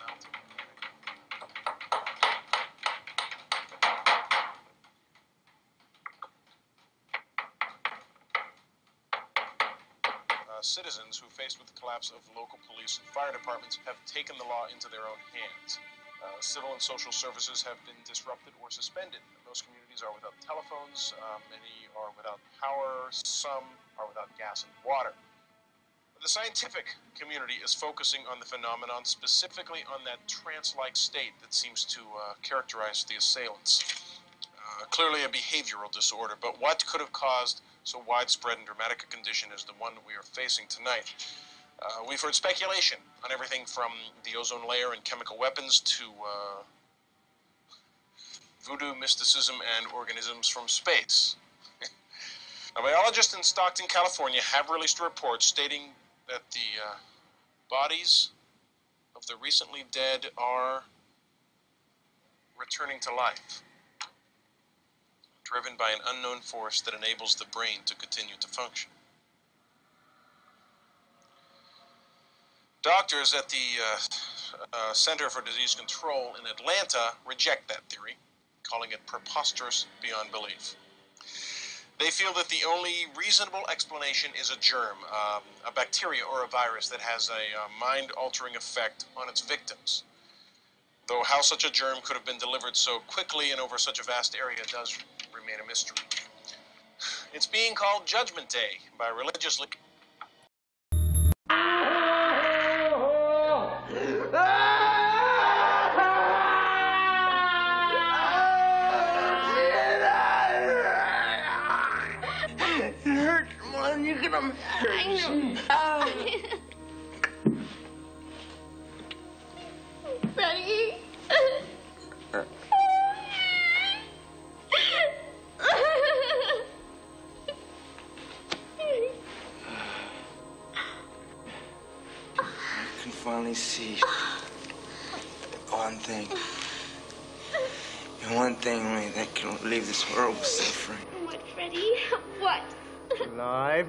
citizens who, faced with the collapse of local police and fire departments, have taken the law into their own hands. Civil and social services have been disrupted or suspended. Most communities are without telephones, many are without power, some are without gas and water. The scientific community is focusing on the phenomenon, specifically on that trance-like state that seems to characterize the assailants. Clearly a behavioral disorder, but what could have caused so widespread and dramatic a condition as the one we are facing tonight? We've heard speculation on everything from the ozone layer and chemical weapons to voodoo, mysticism, and organisms from space. Now, biologists in Stockton, California have released a report stating that the bodies of the recently dead are returning to life, driven by an unknown force that enables the brain to continue to function. Doctors at the Center for Disease Control in Atlanta reject that theory, calling it preposterous beyond belief. They feel that the only reasonable explanation is a germ, a bacteria or a virus that has a mind-altering effect on its victims. Though how such a germ could have been delivered so quickly and over such a vast area does remain a mystery. It's being called Judgment Day by religious leaders. You can imagine. Freddie. I can finally see one thing. And one thing only that can relieve this horrible suffering. What, Freddie? What? Live.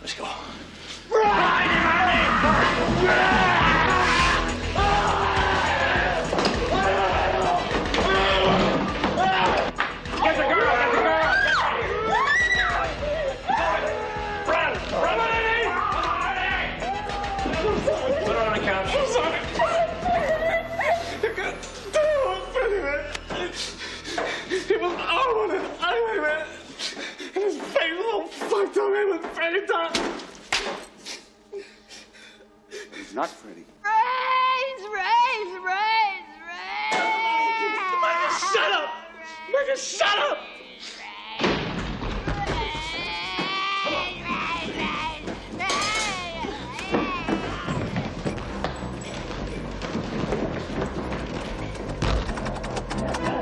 Let's go. Not Freddie. Shut up! Make it shut up!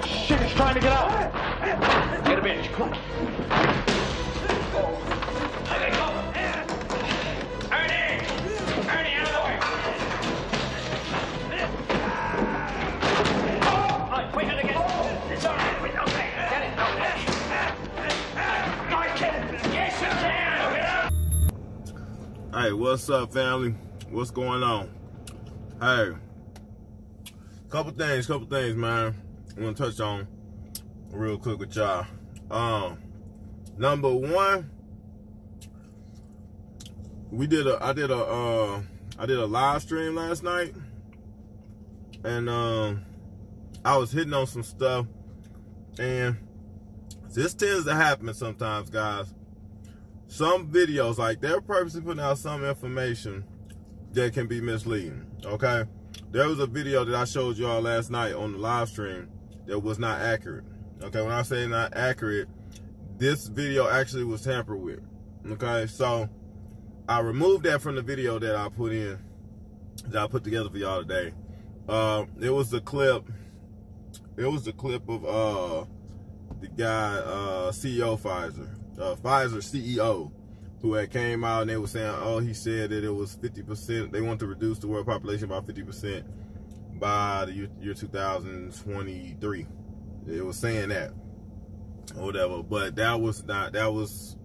Shit, he's trying to get out. Get him in. Come on. Hey, what's up, family? What's going on? Hey, couple things, man. I want to touch on real quick with y'all. Number one, I did a live stream last night, and I was hitting on some stuff, and this tends to happen sometimes, guys. Some videos, like, they're purposely putting out some information that can be misleading, okay? There was a video that I showed y'all last night on the live stream that was not accurate, okay? When I say not accurate, this video actually was tampered with, okay? So I removed that from the video that I put in, that I put together for y'all today. It was the clip of guy, CEO Pfizer, Pfizer CEO, who had came out and they were saying, oh, he said that it was 50%. They want to reduce the world population by 50% by the year 2023. It was saying that, or whatever, but that was not, that was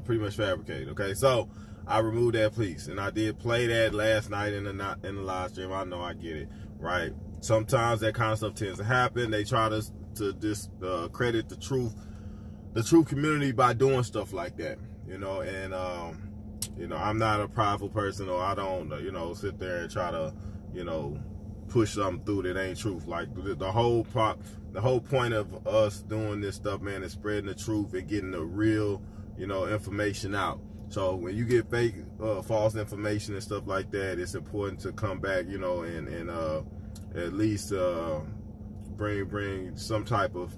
pretty much fabricated. Okay, so I removed that piece, and I did play that last night in the live stream. I know, I get it, right? Sometimes that kind of stuff tends to happen. They try to discredit the truth community by doing stuff like that, you know. And you know, I'm not a prideful person, or I don't, you know, sit there and try to, you know, push something through that ain't truth. Like the whole point of us doing this stuff, man, is spreading the truth and getting the real, you know, information out. So when you get fake, false information and stuff like that, it's important to come back, you know, and at least bring some type of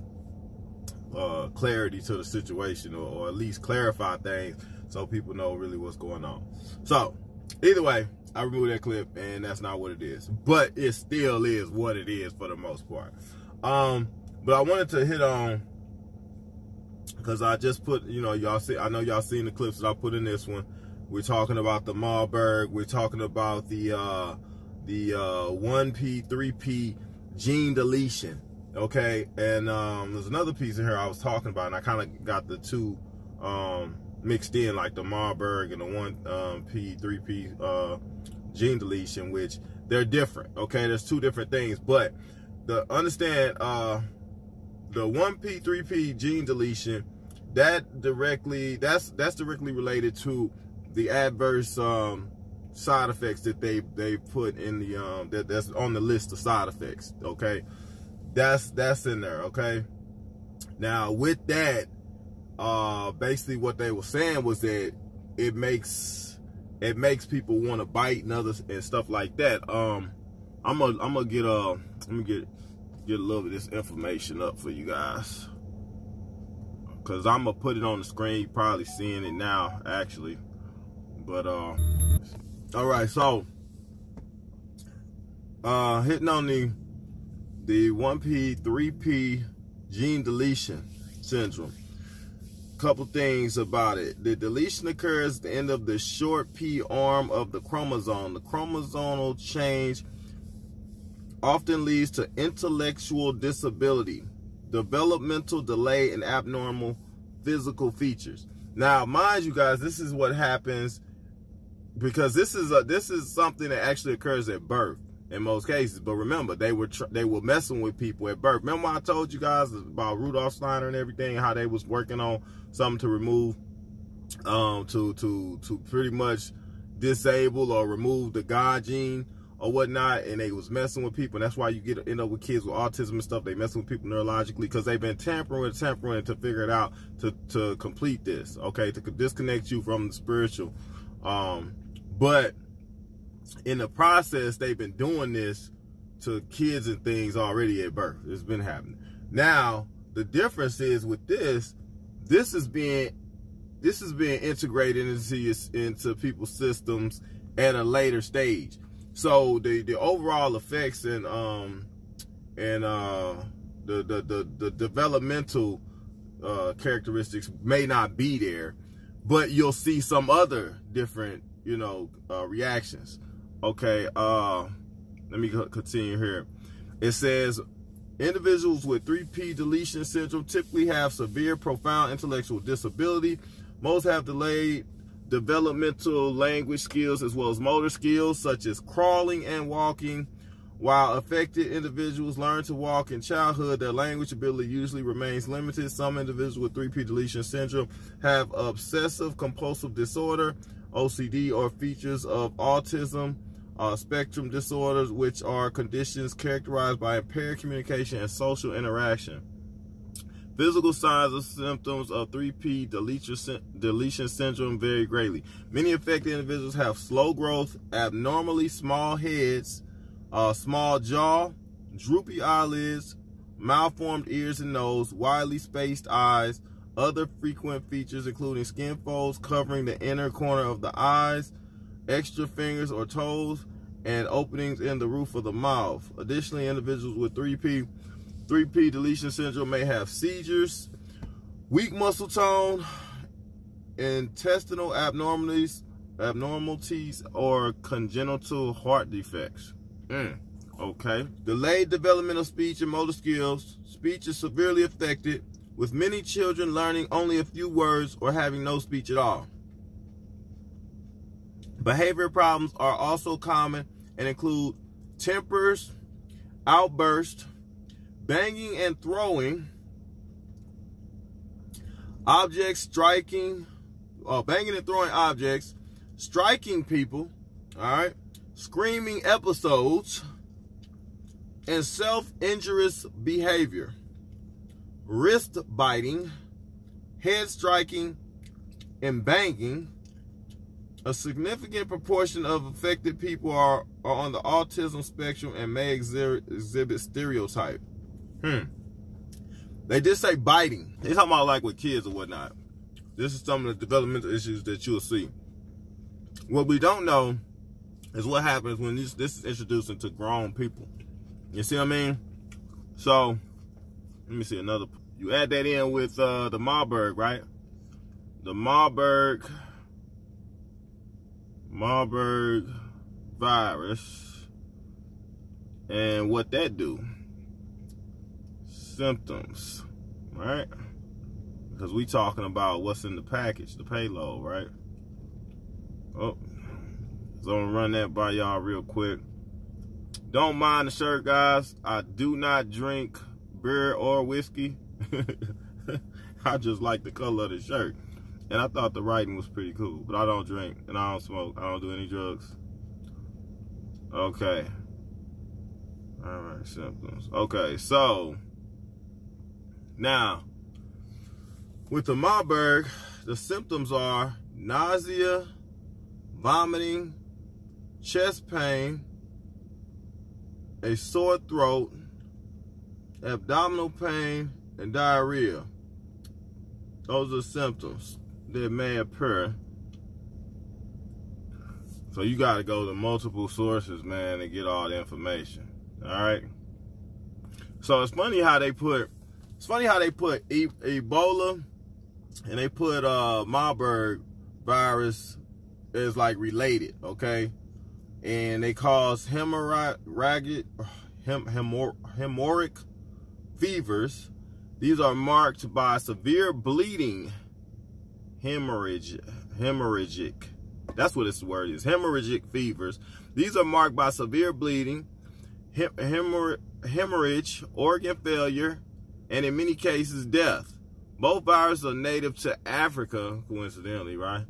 clarity to the situation, or at least clarify things so people know really what's going on. So either way, I removed that clip, and that's not what it is, but it still is what it is for the most part. But I wanted to hit on, because I just put, you know, y'all see, I know y'all seen the clips that I put in this one. We're talking about the Marburg. We're talking about the 1P, 3P gene deletion. Okay, and there's another piece in here I was talking about, and I kind of got the two mixed in, like the Marburg and the 1P, 3P gene deletion, which they're different. Okay, there's two different things, but understand the 1P, 3P gene deletion, that's directly related to the adverse side effects that they put in the that's on the list of side effects. Okay, that's in there. Okay, now with that, basically what they were saying was that it makes people want to bite and others and stuff like that. I'm gonna get a little bit of this information up for you guys, because I'm gonna put it on the screen. You're probably seeing it now, actually. But all right, so hitting on the 1P, 3P gene deletion syndrome. Couple things about it. The deletion occurs at the end of the short P arm of the chromosome. The chromosomal change often leads to intellectual disability, developmental delay, and abnormal physical features. Now, mind you guys, this is what happens, because this is something that actually occurs at birth in most cases. But remember, they were messing with people at birth. Remember I told you guys about Rudolph Steiner and everything, how they was working on something to remove, to pretty much disable or remove the God gene or whatnot, and they was messing with people. And that's why you end up with kids with autism and stuff. They messing with people neurologically, because they've been tampering to figure it out to complete this, okay, to disconnect you from the spiritual. But in the process, they've been doing this to kids and things already at birth. It's been happening. Now, the difference is with this is being integrated into people's systems at a later stage. So the overall effects and the developmental characteristics may not be there, but you'll see some other different, you know, reactions. Okay, let me continue here. It says individuals with 3P deletion syndrome typically have severe, profound intellectual disability. Most have delayed developmental language skills as well as motor skills such as crawling and walking. While affected individuals learn to walk in childhood, their language ability usually remains limited. Some individuals with 3P deletion syndrome have obsessive compulsive disorder, OCD, or features of autism spectrum disorders, which are conditions characterized by impaired communication and social interaction. Physical signs and symptoms of 3P deletion syndrome vary greatly. Many affected individuals have slow growth, abnormally small heads, small jaw, droopy eyelids, malformed ears and nose, widely spaced eyes. Other frequent features including skin folds covering the inner corner of the eyes, extra fingers or toes, and openings in the roof of the mouth. Additionally, individuals with 3P 3P deletion syndrome may have seizures, weak muscle tone, intestinal abnormalities, or congenital heart defects. Okay. Delayed development of speech and motor skills. Speech is severely affected, with many children learning only a few words or having no speech at all. Behavior problems are also common and include tempers, outbursts, banging and throwing, banging and throwing objects, striking people, all right, screaming episodes, and self-injurious behavior, wrist biting, head striking, and banging. A significant proportion of affected people are on the autism spectrum and may exhibit stereotype. They did say biting. They're talking about like with kids or whatnot. This is some of the developmental issues that you'll see. What we don't know is what happens when this is introduced into grown people. You see what I mean? So, let me see another. You add that in with the Marburg, right? The Marburg virus. And what that do. Symptoms, right? Because we talking about what's in the package, the payload, right? Oh, so I'm gonna run that by y'all real quick. Don't mind the shirt, guys. I do not drink beer or whiskey. I just like the color of the shirt. And I thought the writing was pretty cool, but I don't drink and I don't smoke. I don't do any drugs. Okay. All right, symptoms. Okay, so now with the Marburg, the symptoms are nausea, vomiting, chest pain, a sore throat, abdominal pain, and diarrhea. Those are symptoms that may appear. So you got to go to multiple sources, man, and get all the information. All right. So it's funny how they put Ebola and they put Marburg virus is like related, okay? And they cause hemorrhagic fevers. These are marked by severe bleeding, hemorrhagic. That's what this word is, hemorrhagic fevers. These are marked by severe bleeding, hemorrhage, organ failure, and in many cases, death. Both viruses are native to Africa, coincidentally, right?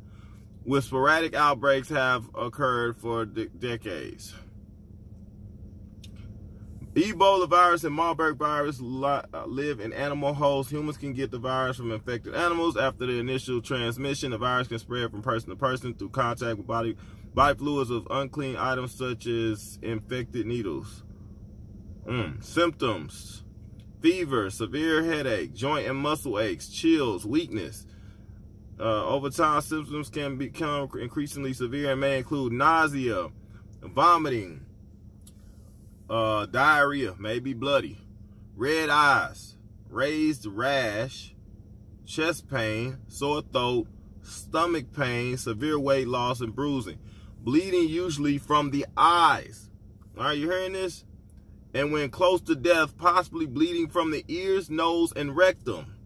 With sporadic outbreaks have occurred for decades. Ebola virus and Marburg virus live in animal hosts. Humans can get the virus from infected animals. After the initial transmission, the virus can spread from person to person through contact with body fluids of unclean items such as infected needles. Symptoms: fever, severe headache, joint and muscle aches, chills, weakness. Over time, symptoms can become increasingly severe and may include nausea, vomiting, diarrhea, maybe bloody, red eyes, raised rash, chest pain, sore throat, stomach pain, severe weight loss, and bruising. Bleeding usually from the eyes. All right, you hearing this? And when close to death, possibly bleeding from the ears, nose, and rectum.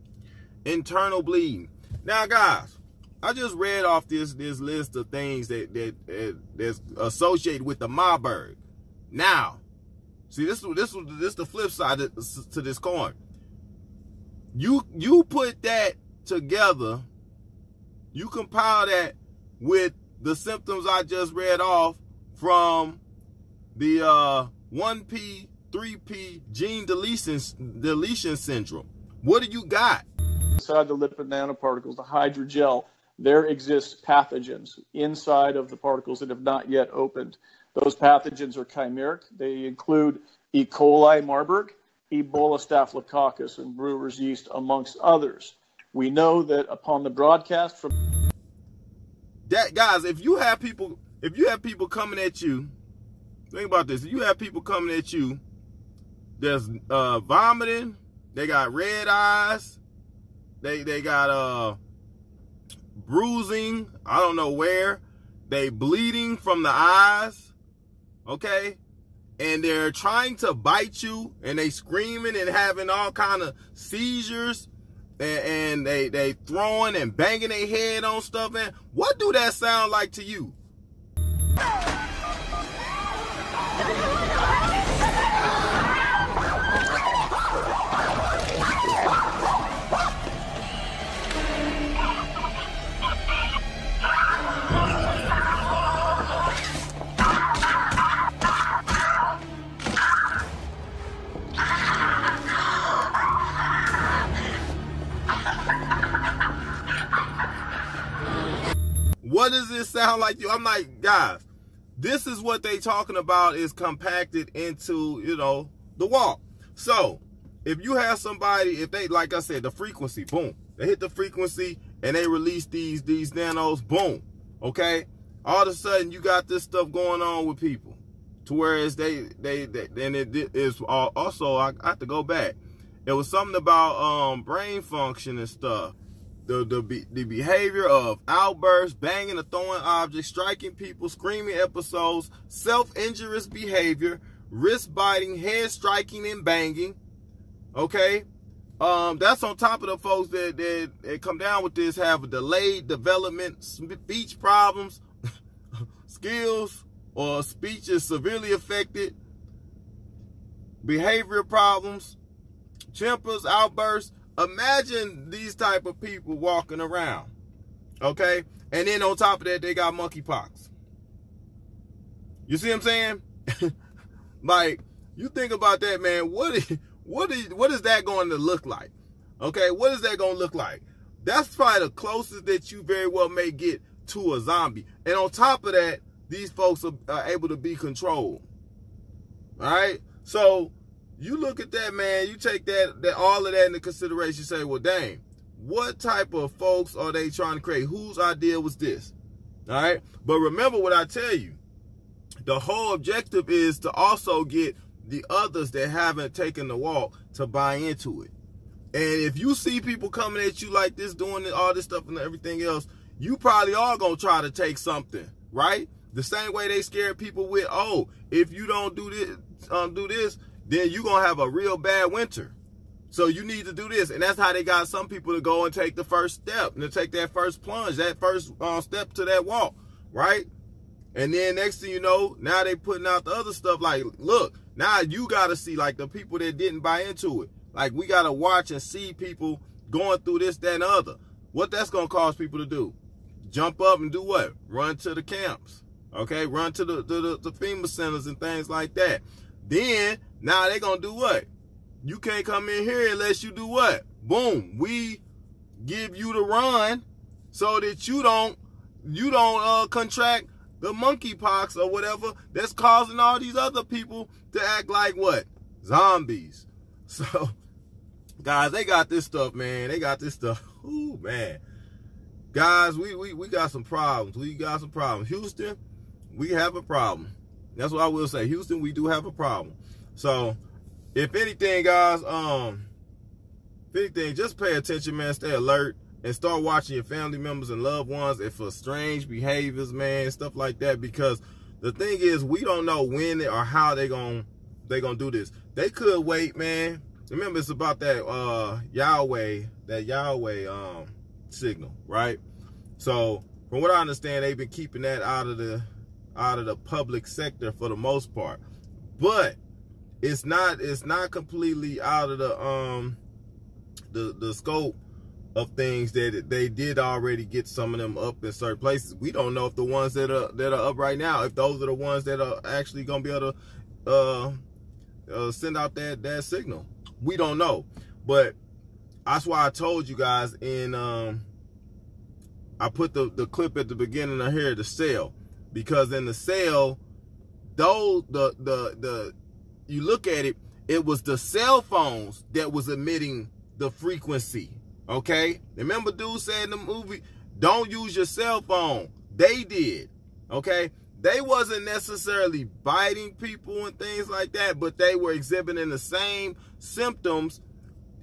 Internal bleeding. Now, guys, I just read off this list of things that's associated with the Marburg. Now, see, this the flip side to this coin. You put that together, you compile that with the symptoms I just read off from the 1P, 3P gene deletion syndrome. What do you got? Inside the lipid nanoparticles, the hydrogel, there exists pathogens inside of the particles that have not yet opened. Those pathogens are chimeric. They include E. coli Marburg, Ebola staphylococcus, and brewer's yeast, amongst others. We know that upon the broadcast from that, guys, if you have people coming at you, think about this. If you have people coming at you There's vomiting. They got red eyes. They got bruising. I don't know where. They bleeding from the eyes. Okay? And they're trying to bite you, and they screaming and having all kind of seizures, and they throwing and banging their head on stuff, man. What do that sound like to you? What does this sound like to you? I'm like, guys, this is what they talking about is compacted into, you know, the walk. So if you have somebody, if they, like I said, the frequency, boom, they hit the frequency and they release these nanos, boom, okay? All of a sudden you got this stuff going on with people, to whereas and it is also, I have to go back. It was something about brain function and stuff. The behavior of outbursts, banging or throwing objects, striking people, screaming episodes, self-injurious behavior, wrist biting, head striking and banging. Okay, that's on top of the folks that come down with this have a delayed development, speech problems, skills, or speech is severely affected, behavioral problems, tempers, outbursts. Imagine these type of people walking around, okay? And then on top of that, they got monkeypox. You see what I'm saying? Like, you think about that, man. What is that going to look like? Okay, what is that going to look like? That's probably the closest that you very well may get to a zombie. And on top of that, these folks are able to be controlled. All right? So you look at that, man, you take that all of that into consideration, you say, well, dang, what type of folks are they trying to create? Whose idea was this? All right? But remember what I tell you. The whole objective is to also get the others that haven't taken the walk to buy into it. And if you see people coming at you like this, doing all this stuff and everything else, you probably are going to try to take something, right? The same way they scare people with, oh, if you don't do this, then you're going to have a real bad winter. So you need to do this. And that's how they got some people to go and take the first step and to take that first plunge, that first step to that walk, right? And then next thing you know, now they putting out the other stuff like, look, now you got to see like the people that didn't buy into it. Like we got to watch and see people going through this, that, and the other. What that's going to cause people to do? Jump up and do what? Run to the camps, okay? Run to the FEMA centers and things like that. Then, now they going to do what? You can't come in here unless you do what? Boom. We give you the run so that you don't contract the monkeypox or whatever that's causing all these other people to act like what? Zombies. So, guys, they got this stuff, man. They got this stuff. Ooh, man. Guys, we got some problems. We got some problems. Houston, we have a problem. That's what I will say. Houston, we do have a problem. So, if anything, guys, just pay attention, man. Stay alert and start watching your family members and loved ones and for strange behaviors, man, stuff like that. Because the thing is, we don't know when or how they gonna do this. They could wait, man. Remember, it's about that Yahweh signal, right? So, from what I understand, they've been keeping that out of the public sector for the most part. But it's not completely out of the scope of things that they did already get some of them up in certain places. We don't know if the ones that are up right now, if those are the ones that are actually gonna be able to send out that signal. We don't know. But that's why I told you guys in I put the clip at the beginning of here, the cell, because in the cell, though you look at it, it was the cell phones that was emitting the frequency. Okay, remember dude said in the movie, don't use your cell phone. They did. Okay, they wasn't necessarily biting people and things like that, but they were exhibiting the same symptoms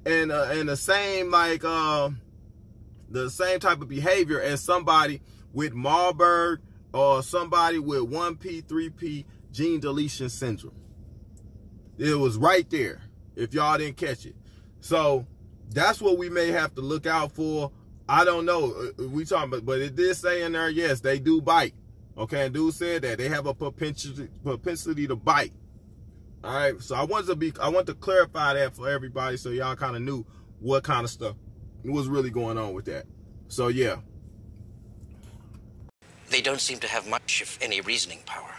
and the same like the same type of behavior as somebody with Marburg or somebody with 1P, 3P gene deletion syndrome. It was right there if y'all didn't catch it. So that's what we may have to look out for. I don't know. We talking about, but it did say in there, yes, they do bite. Okay, and dude said that they have a propensity to bite. All right, so I want to clarify that for everybody so y'all kind of knew what kind of stuff was really going on with that. So yeah. They don't seem to have much, if any, reasoning power.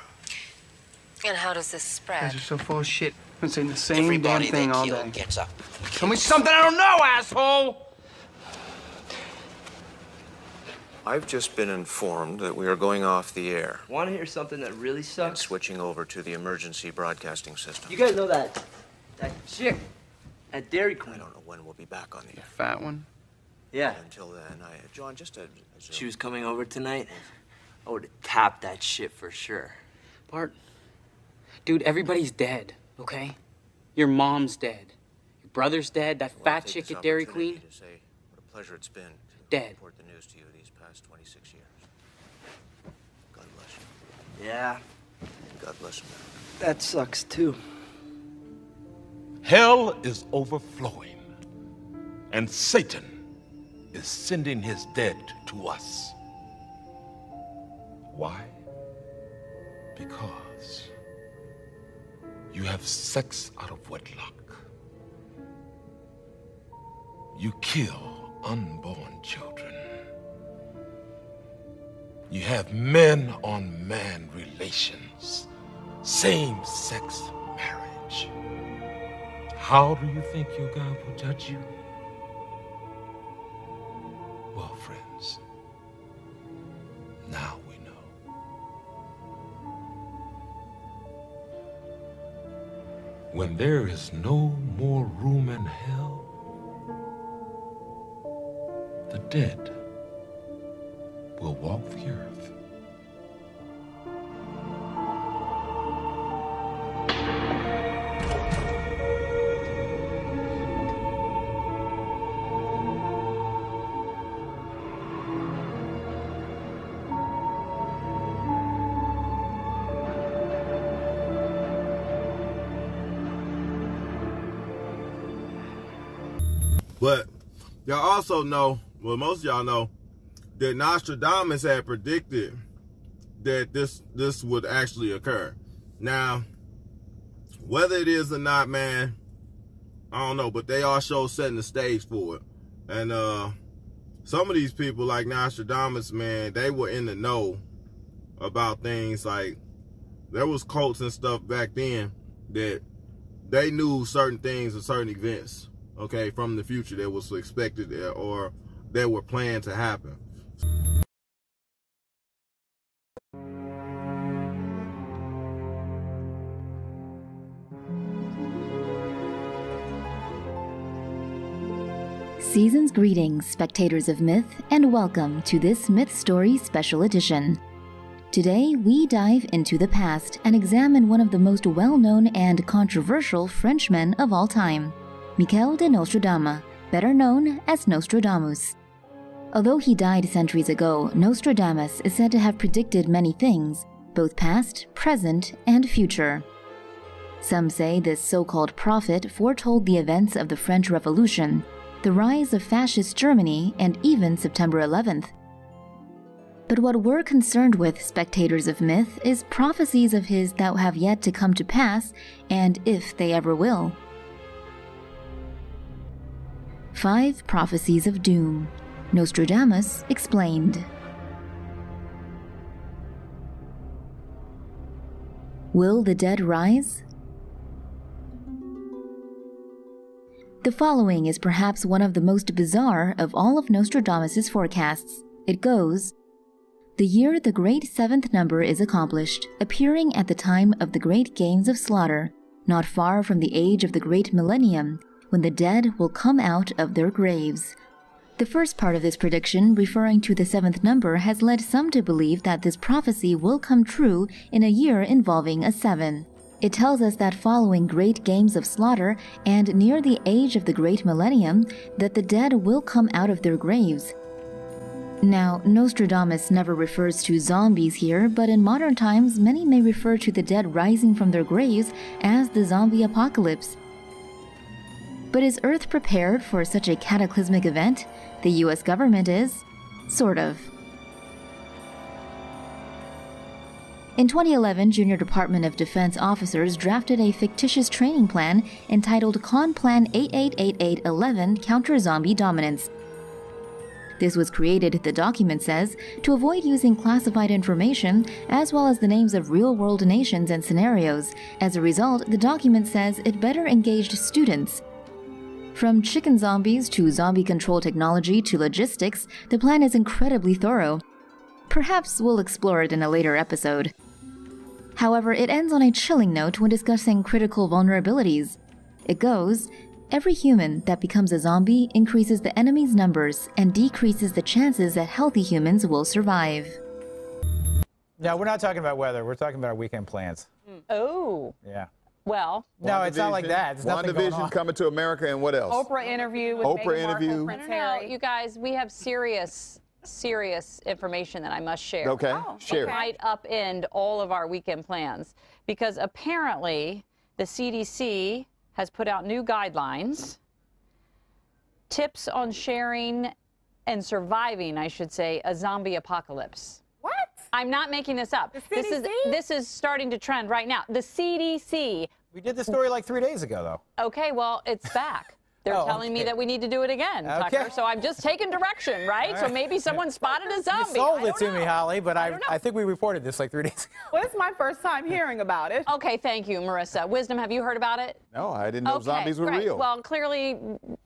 And how does this spread? Guys are so full of shit. Been saying the same Everybody damn thing they all kill day. gets up. Tell me something I don't know, asshole! I've just been informed that we are going off the air. Want to hear something that really sucks? And switching over to the emergency broadcasting system. You guys know that chick at Dairy Queen? I don't know when we'll be back on the air. Fat one? Yeah. Until then, John, just a She was coming over tonight. I would have tapped that shit for sure. Bart, dude, everybody's dead, okay? Your mom's dead. Your brother's dead. That fat chick at Dairy Queen. To say what a pleasure it's been to dead. report the news to you these past 26 years. God bless you. Yeah. And God bless America. That sucks too. Hell is overflowing, and Satan is sending his dead to us. Why? Because you have sex out of wedlock. You kill unborn children. You have men-on-man relations, same-sex marriage. How do you think your God will judge you? Well, friends, now we know. When there is no more room in hell, the dead will walk the earth. But y'all also know, well, most of y'all know, that Nostradamus had predicted that this would actually occur. Now, whether it is or not, man, I don't know, but they also setting the stage for it. And some of these people, like Nostradamus, man, they were in the know about things. Like, there was cults and stuff back then that they knew certain things and certain events, okay, from the future that was expected or that were planned to happen. Season's greetings, spectators of myth, and welcome to this Myth Story Special Edition. Today, we dive into the past and examine one of the most well-known and controversial Frenchmen of all time, Michel de Nostradama, better known as Nostradamus. Although he died centuries ago, Nostradamus is said to have predicted many things, both past, present, and future. Some say this so-called prophet foretold the events of the French Revolution, the rise of fascist Germany, and even September 11th. But what we're concerned with, spectators of myth, is prophecies of his that have yet to come to pass, and if they ever will. 5 Prophecies of Doom. Nostradamus explained. Will the dead rise? The following is perhaps one of the most bizarre of all of Nostradamus' forecasts. It goes, the year the great 7th number is accomplished, appearing at the time of the great games of slaughter, not far from the age of the great millennium, when the dead will come out of their graves. The first part of this prediction, referring to the 7th number, has led some to believe that this prophecy will come true in a year involving a 7. It tells us that following great games of slaughter and near the age of the Great Millennium, that the dead will come out of their graves. Now, Nostradamus never refers to zombies here, but in modern times, many may refer to the dead rising from their graves as the zombie apocalypse. But is Earth prepared for such a cataclysmic event? The US government is. Sort of. In 2011, Junior Department of Defense officers drafted a fictitious training plan entitled Con Plan 888811 Counter-Zombie Dominance. This was created, the document says, to avoid using classified information as well as the names of real-world nations and scenarios. As a result, the document says it better engaged students. From chicken zombies to zombie control technology to logistics, the plan is incredibly thorough. Perhaps we'll explore it in a later episode. However, it ends on a chilling note when discussing critical vulnerabilities. It goes, every human that becomes a zombie increases the enemy's numbers and decreases the chances that healthy humans will survive. No, we're not talking about weather. We're talking about our weekend plans. Oh. Yeah. Well, no, it's not like that. There's nothing going on. Coming to America, and what else? Oprah interview with Meghan Markle, Prince Harry. You guys, we have serious information that I must share. Okay, share. It might upend all of our weekend plans because apparently the CDC has put out new guidelines, tips on sharing and surviving, I should say, a zombie apocalypse. What? I'm not making this up. The CDC? This is starting to trend right now. The CDC. We did the story like 3 days ago, though. Okay, well, it's back. They're telling me that we need to do it again, Tucker. So I'm just taking direction, right? So maybe someone spotted a zombie. You sold it to me, Holly, but I think we reported this like 3 days ago. Well, it's my first time hearing about it. Okay, thank you, Marissa. Wisdom, have you heard about it? No, I didn't know zombies were real. Well, clearly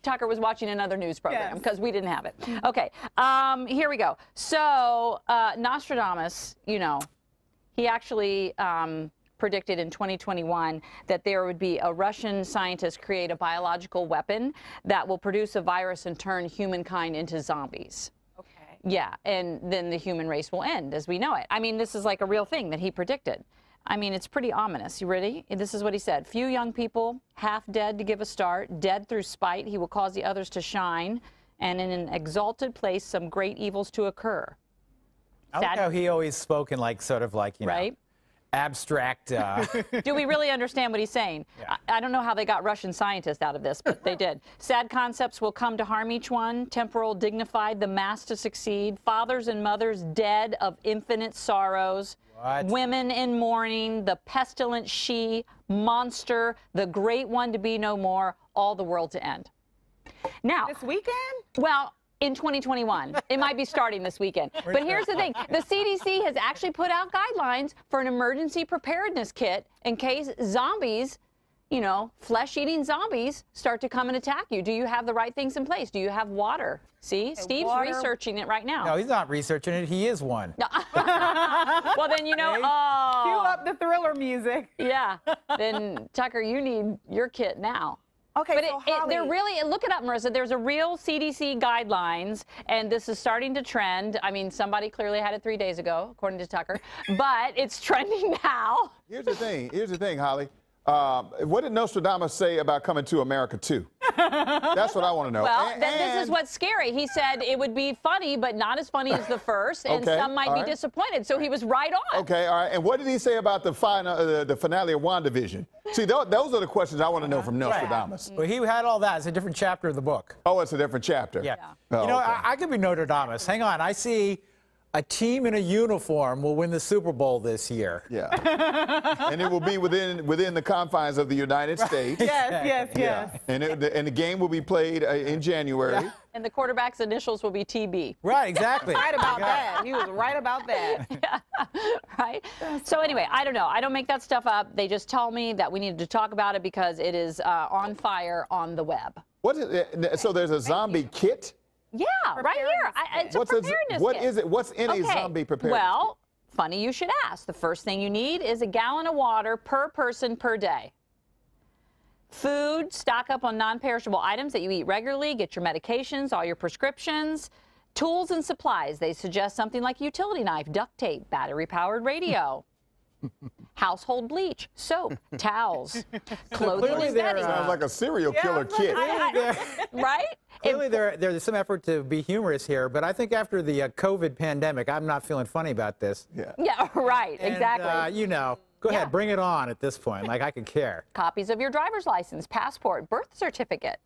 Tucker was watching another news program because we didn't have it. Okay, here we go. So Nostradamus, you know, he actually predicted in 2021 that there would be a Russian scientist create a biological weapon that will produce a virus and turn humankind into zombies. Okay. Yeah, and then the human race will end as we know it. I mean, this is like a real thing that he predicted. I mean, it's pretty ominous. You ready? This is what he said. Few young people, half dead to give a start, dead through spite. He will cause the others to shine, and in an exalted place, some great evils to occur. I like how he always spoke in like sort of like, you know, abstract. Do we really understand what he's saying? Yeah. I don't know how they got Russian scientists out of this, but they did. Sad concepts will come to harm each one. Temporal, dignified, the mass to succeed. Fathers and mothers dead of infinite sorrows. What? Women in mourning. The pestilent she. Monster. The great one to be no more. All the world to end. Now. This weekend? Well, in 2021. It might be starting this weekend. But here's the thing. The CDC has actually put out guidelines for an emergency preparedness kit in case zombies, you know, flesh-eating zombies start to come and attack you. Do you have the right things in place? Do you have water? See, okay, Steve's researching it right now. No, he's not researching it. He is one. Well, then, you know, Cue up the Thriller music. Yeah. Then, Tucker, you need your kit now. Okay, but so they're really, look it up, Marissa, there's a real CDC guidelines, and this is starting to trend. I mean, somebody clearly had it 3 days ago, according to Tucker, but it's trending now. Here's the thing, Holly. What did Nostradamus say about coming to America, too? That's what I want to know. Well, this is what's scary. He said it would be funny, but not as funny as the first, and some might be disappointed. So he was right on. Okay, all right. And what did he say about the finale of WandaVision? See, those are the questions I want to know from Nostradamus. Well, he had all that. It's a different chapter of the book. Oh, it's a different chapter. Yeah. Oh, you know, okay. I could be Nostradamus. Hang on. I see a team in a uniform will win the Super Bowl this year. Yeah. And it will be within the confines of the United States. Yes. And the game will be played in January. Yeah. And the quarterback's initials will be TB. Right, exactly. Right about that. He was right about that. Yeah. Right? So anyway, I don't know. I don't make that stuff up. They just tell me that we needed to talk about it because it is on fire on the web. What is it? So there's a zombie kit? Yeah, right here. It's a preparedness What kit. is it? What's in a zombie preparedness kit? Well, funny you should ask. The first thing you need is a gallon of water per person per day. Food, stock up on non-perishable items that you eat regularly. Get your medications, all your prescriptions. Tools and supplies. They suggest something like a utility knife, duct tape, battery-powered radio. Household bleach, soap, towels, clothing and bedding. Sounds like a serial killer kit. Right? Clearly, there's some effort to be humorous here, but I think after the COVID pandemic, I'm not feeling funny about this. Yeah, right, And, exactly. you know, go ahead, bring it on at this point. Like, I could care. Copies of your driver's license, passport, birth certificate,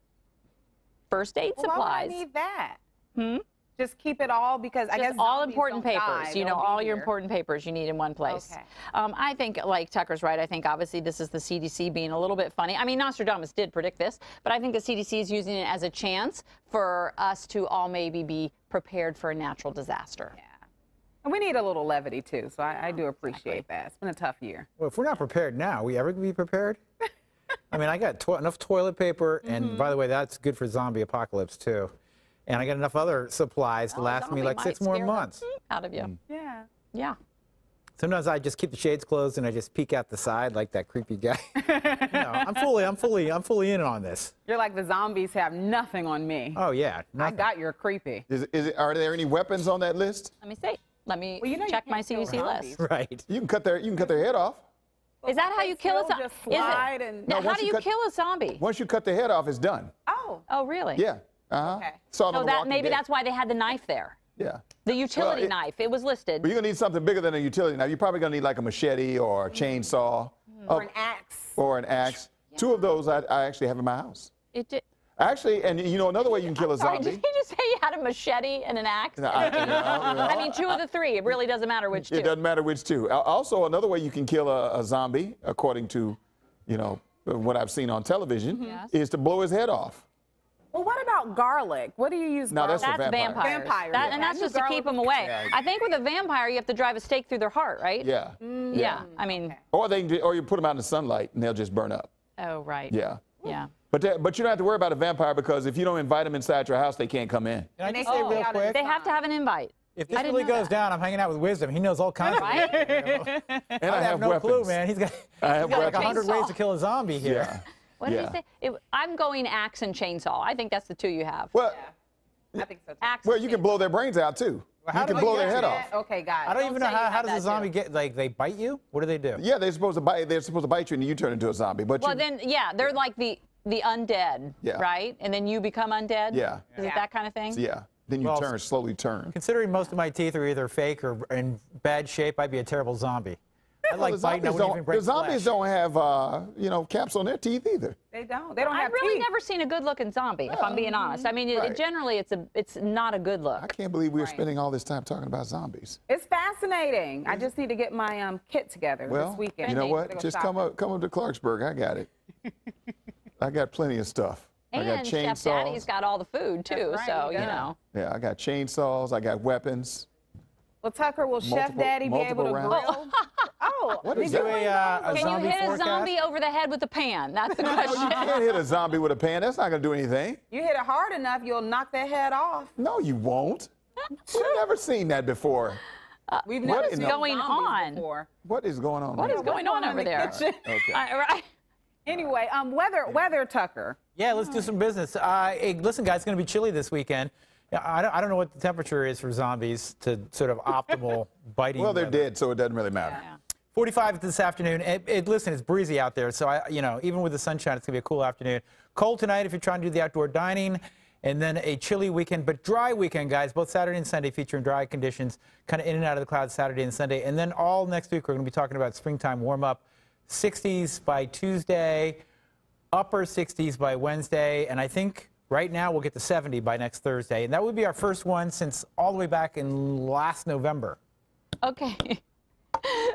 first aid Well, supplies. why would I need that? Hmm? Just keep it all because I guess all zombies important don't papers, die, you know, they'll be all your here. important papers you need in one place. Okay. I think, like Tucker's right, I think obviously this is the CDC being a little bit funny. I mean, Nostradamus did predict this, but I think the CDC is using it as a chance for us to all maybe be prepared for a natural disaster. Yeah. And we need a little levity too, so I do appreciate that. It's been a tough year. Well, if we're not prepared now, we ever be prepared? I mean, I got enough toilet paper, and by the way, that's good for zombie apocalypse too. And I got enough other supplies to last me like 6 more months. Out of you. Yeah. Yeah. Sometimes I just keep the shades closed and I just peek out the side like that creepy guy. No, I'm fully in on this. You're like the zombies have nothing on me. Oh yeah, I got your creepy. Are there any weapons on that list? Let me see. Let me Well, you know check you my can't kill CDC list. Right. You can cut their head off. Is that how you kill a zombie? Just slide and Now, No, how do you cut- kill a zombie? Once you cut the head off, it's done. Oh. Oh, really? Yeah. Okay. Saw it So on The that Walking maybe Dead. that's why they had the knife there. Yeah. The utility Well, knife. It was listed. But you're gonna need something bigger than a utility knife. You're probably gonna need like a machete or a chainsaw. Or an axe. Or an axe. Two of those I actually have in my house. It did. Actually, and you know another way you can kill a Sorry, zombie. did he just say you had a machete and an axe? No, I mean, two of the three. It really doesn't matter which two. It doesn't matter which two. Also, another way you can kill a zombie, according to, you know, what I've seen on television, is to blow his head off. Well, what about garlic? What do you use? No, that's garlic? for vampires. Vampires. That, and that's just to keep them away. Yeah. I think with a vampire, you have to drive a stake through their heart, right? Yeah. Yeah. I mean. Or you put them out in the sunlight and they'll just burn up. Oh, right. Yeah. Yeah. But you don't have to worry about a vampire because if you don't invite them inside your house, they can't come in. Can I just say real quick? They have to have an invite. If this really goes down, I'm hanging out with Wisdom. He knows all kinds of Right? things. And I have no weapons. clue, man. He's got like 100 ways to kill a zombie here. Yeah. What did he say? I'm going axe and chainsaw. I think that's the two you have. Well, I think so too. Axe. well, you can blow their brains out too. How You do can blow they their get head that? off. Okay, got it. I don't even know say you how have does a that zombie get, like, they bite you? What do they do? Yeah, they're supposed to bite. They're supposed to bite you, and you turn into a zombie. But Well, you, then, yeah, they're like the undead, Yeah. right? And then you become undead? Yeah. Is it that kind of thing? yeah, then you Well, slowly turn. Considering most of my teeth are either fake or in bad shape, I'd be a terrible zombie. I Well, like biting, I wouldn't even break the zombies flesh. don't have, caps on their teeth either. They don't. They don't have I've really teeth. never seen a good-looking zombie, if I'm being honest. I mean, Right. generally, it's not a good look. I can't believe we're spending all this time talking about zombies. It's fascinating. I just need to get my kit together Well, this weekend. you know Gotta what? go Just shopping. come up to Clarksburg. I got it. I got plenty of stuff. I got And Chef Daddy's chainsaws. got all the food, too, That's right, so, you you got know. Yeah, I got chainsaws. I got weapons. Well, Tucker, will Chef Multiple- Daddy be able to multiple grill? Oh, What did is you that? bring a those? Can zombie you hit a forecast? zombie over the head with a pan? That's the You question. can't hit a zombie with a pan. That's not going to do anything. You hit it hard enough, you'll knock their head off. No, you won't. We've never seen that before. We've What never in seen the- going zombies on? before. What is going on? What is going on over there? kitchen? Okay. Right. Anyway, weather, Tucker. Yeah, let's do some business. Hey, listen, guys, it's going to be chilly this weekend. Yeah, I don't know what the temperature is for zombies to sort of optimal biting. Well, they're weather. dead, so it doesn't really matter. 45 this afternoon. Listen, it's breezy out there, so even with the sunshine, it's gonna be a cool afternoon. Cold tonight if you're trying to do the outdoor dining, and then a chilly weekend, but dry weekend, guys. Both Saturday and Sunday featuring dry conditions, kind of in and out of the clouds Saturday and Sunday, and then all next week we're gonna be talking about springtime warm up. 60s by Tuesday, upper 60s by Wednesday, and I think right now we'll get to 70 by next Thursday, and that would be our first one since all the way back in last November. Okay.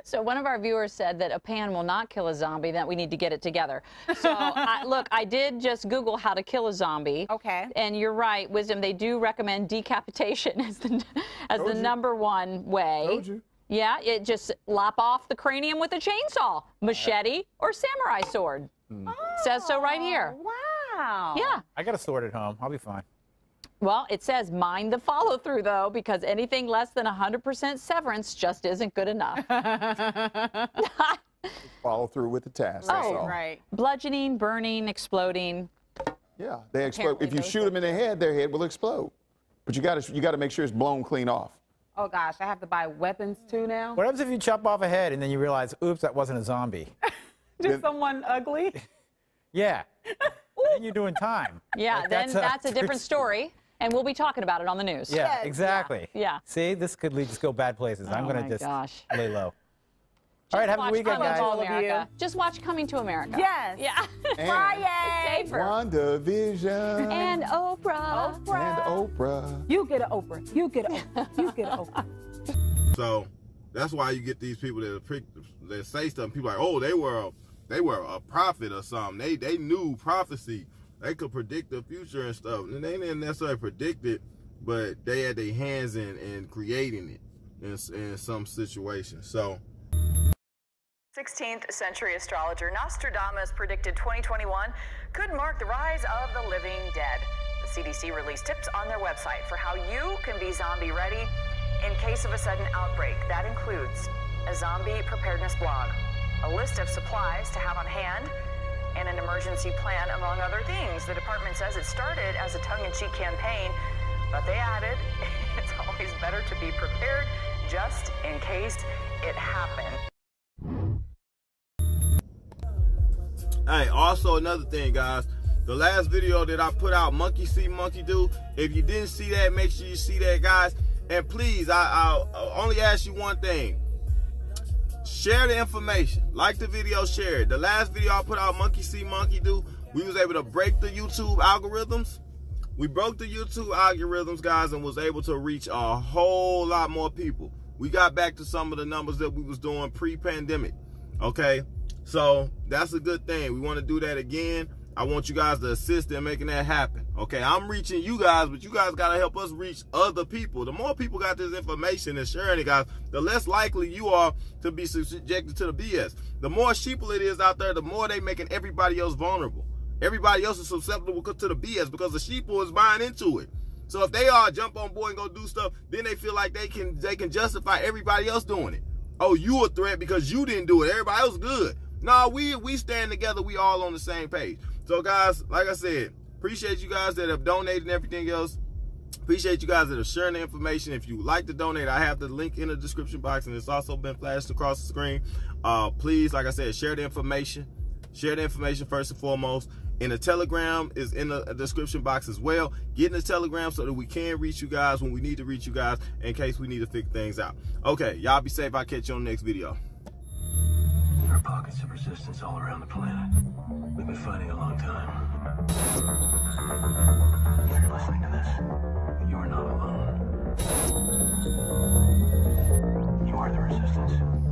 So one of our viewers said that a pan will not kill a zombie, that we need to get it together. So, look, I did just Google how to kill a zombie. Okay. And you're right, Wisdom, they do recommend decapitation as the #1 way. Told you. Yeah, it just lop off the cranium with a chainsaw, machete, or samurai sword. Says so right here. Wow. Yeah. I got a sword at home. I'll be fine. Well, it says mind the follow through, though, because anything less than 100% severance just isn't good enough. Follow through with the task. That's all. Right. Bludgeoning, burning, exploding. Yeah, they explode. If you shoot them in their head will explode. But you got to make sure it's blown clean off. Oh gosh, I have to buy weapons too now. What happens if you chop off a head and then you realize, oops, that wasn't a zombie? Just someone ugly? Yeah. Then you're doing time. Yeah, like, then that's a different story, and we'll be talking about it on the news. Yeah, Yes. exactly. Yeah. See, this could just go bad places. I'm going to just lay low. All right, have a weekend, guys. All of you. Just watch Coming to America. Yes. Yeah. Friday. Safer. WandaVision. And Oprah. And Oprah. You get an Oprah. You get an Oprah. You get an Oprah. So that's why you get these people that say stuff. People are like, oh, they were a prophet or something. They knew prophecy. They could predict the future and stuff. And they didn't necessarily predict it, but they had their hands in creating it in some situations. So 16th century astrologer Nostradamus predicted 2021 could mark the rise of the living dead. The CDC released tips on their website for how you can be zombie ready in case of a sudden outbreak. That includes a zombie preparedness blog, a list of supplies to have on hand, and an emergency plan, among other things. The department says it started as a tongue-in-cheek campaign, but they added, it's always better to be prepared just in case it happened. Hey, also another thing, guys. The last video that I put out, Monkey See, Monkey Do. If you didn't see that, make sure you see that, guys. And please, I'll only ask you one thing. Share the information. Like the video, share it. The last video I put out, Monkey See, Monkey Do, we was able to break the YouTube algorithms. We broke the YouTube algorithms, guys, and was able to reach a whole lot more people. We got back to some of the numbers that we was doing pre-pandemic, okay? So that's a good thing. We want to do that again. I want you guys to assist in making that happen. Okay, I'm reaching you guys, but you guys got to help us reach other people. The more people got this information and sharing it, guys, the less likely you are to be subjected to the BS. The more sheeple it is out there, the more they making everybody else vulnerable. Everybody else is susceptible to the BS because the sheeple is buying into it. So if they all jump on board and go do stuff, then they feel like they can justify everybody else doing it. Oh, you a threat because you didn't do it. Everybody else good. No, we stand together. We all on the same page. So, guys, like I said, appreciate you guys that have donated and everything else. Appreciate you guys that are sharing the information. If you like to donate, I have the link in the description box, and it's also been flashed across the screen. Please, like I said, share the information. Share the information first and foremost. And the Telegram is in the description box as well. Get in the Telegram so that we can reach you guys when we need to reach you guys in case we need to figure things out. Okay, y'all be safe. I'll catch you on the next video. There are pockets of resistance all around the planet. We've been fighting a long time. If you're listening to this, you are not alone. You are the resistance.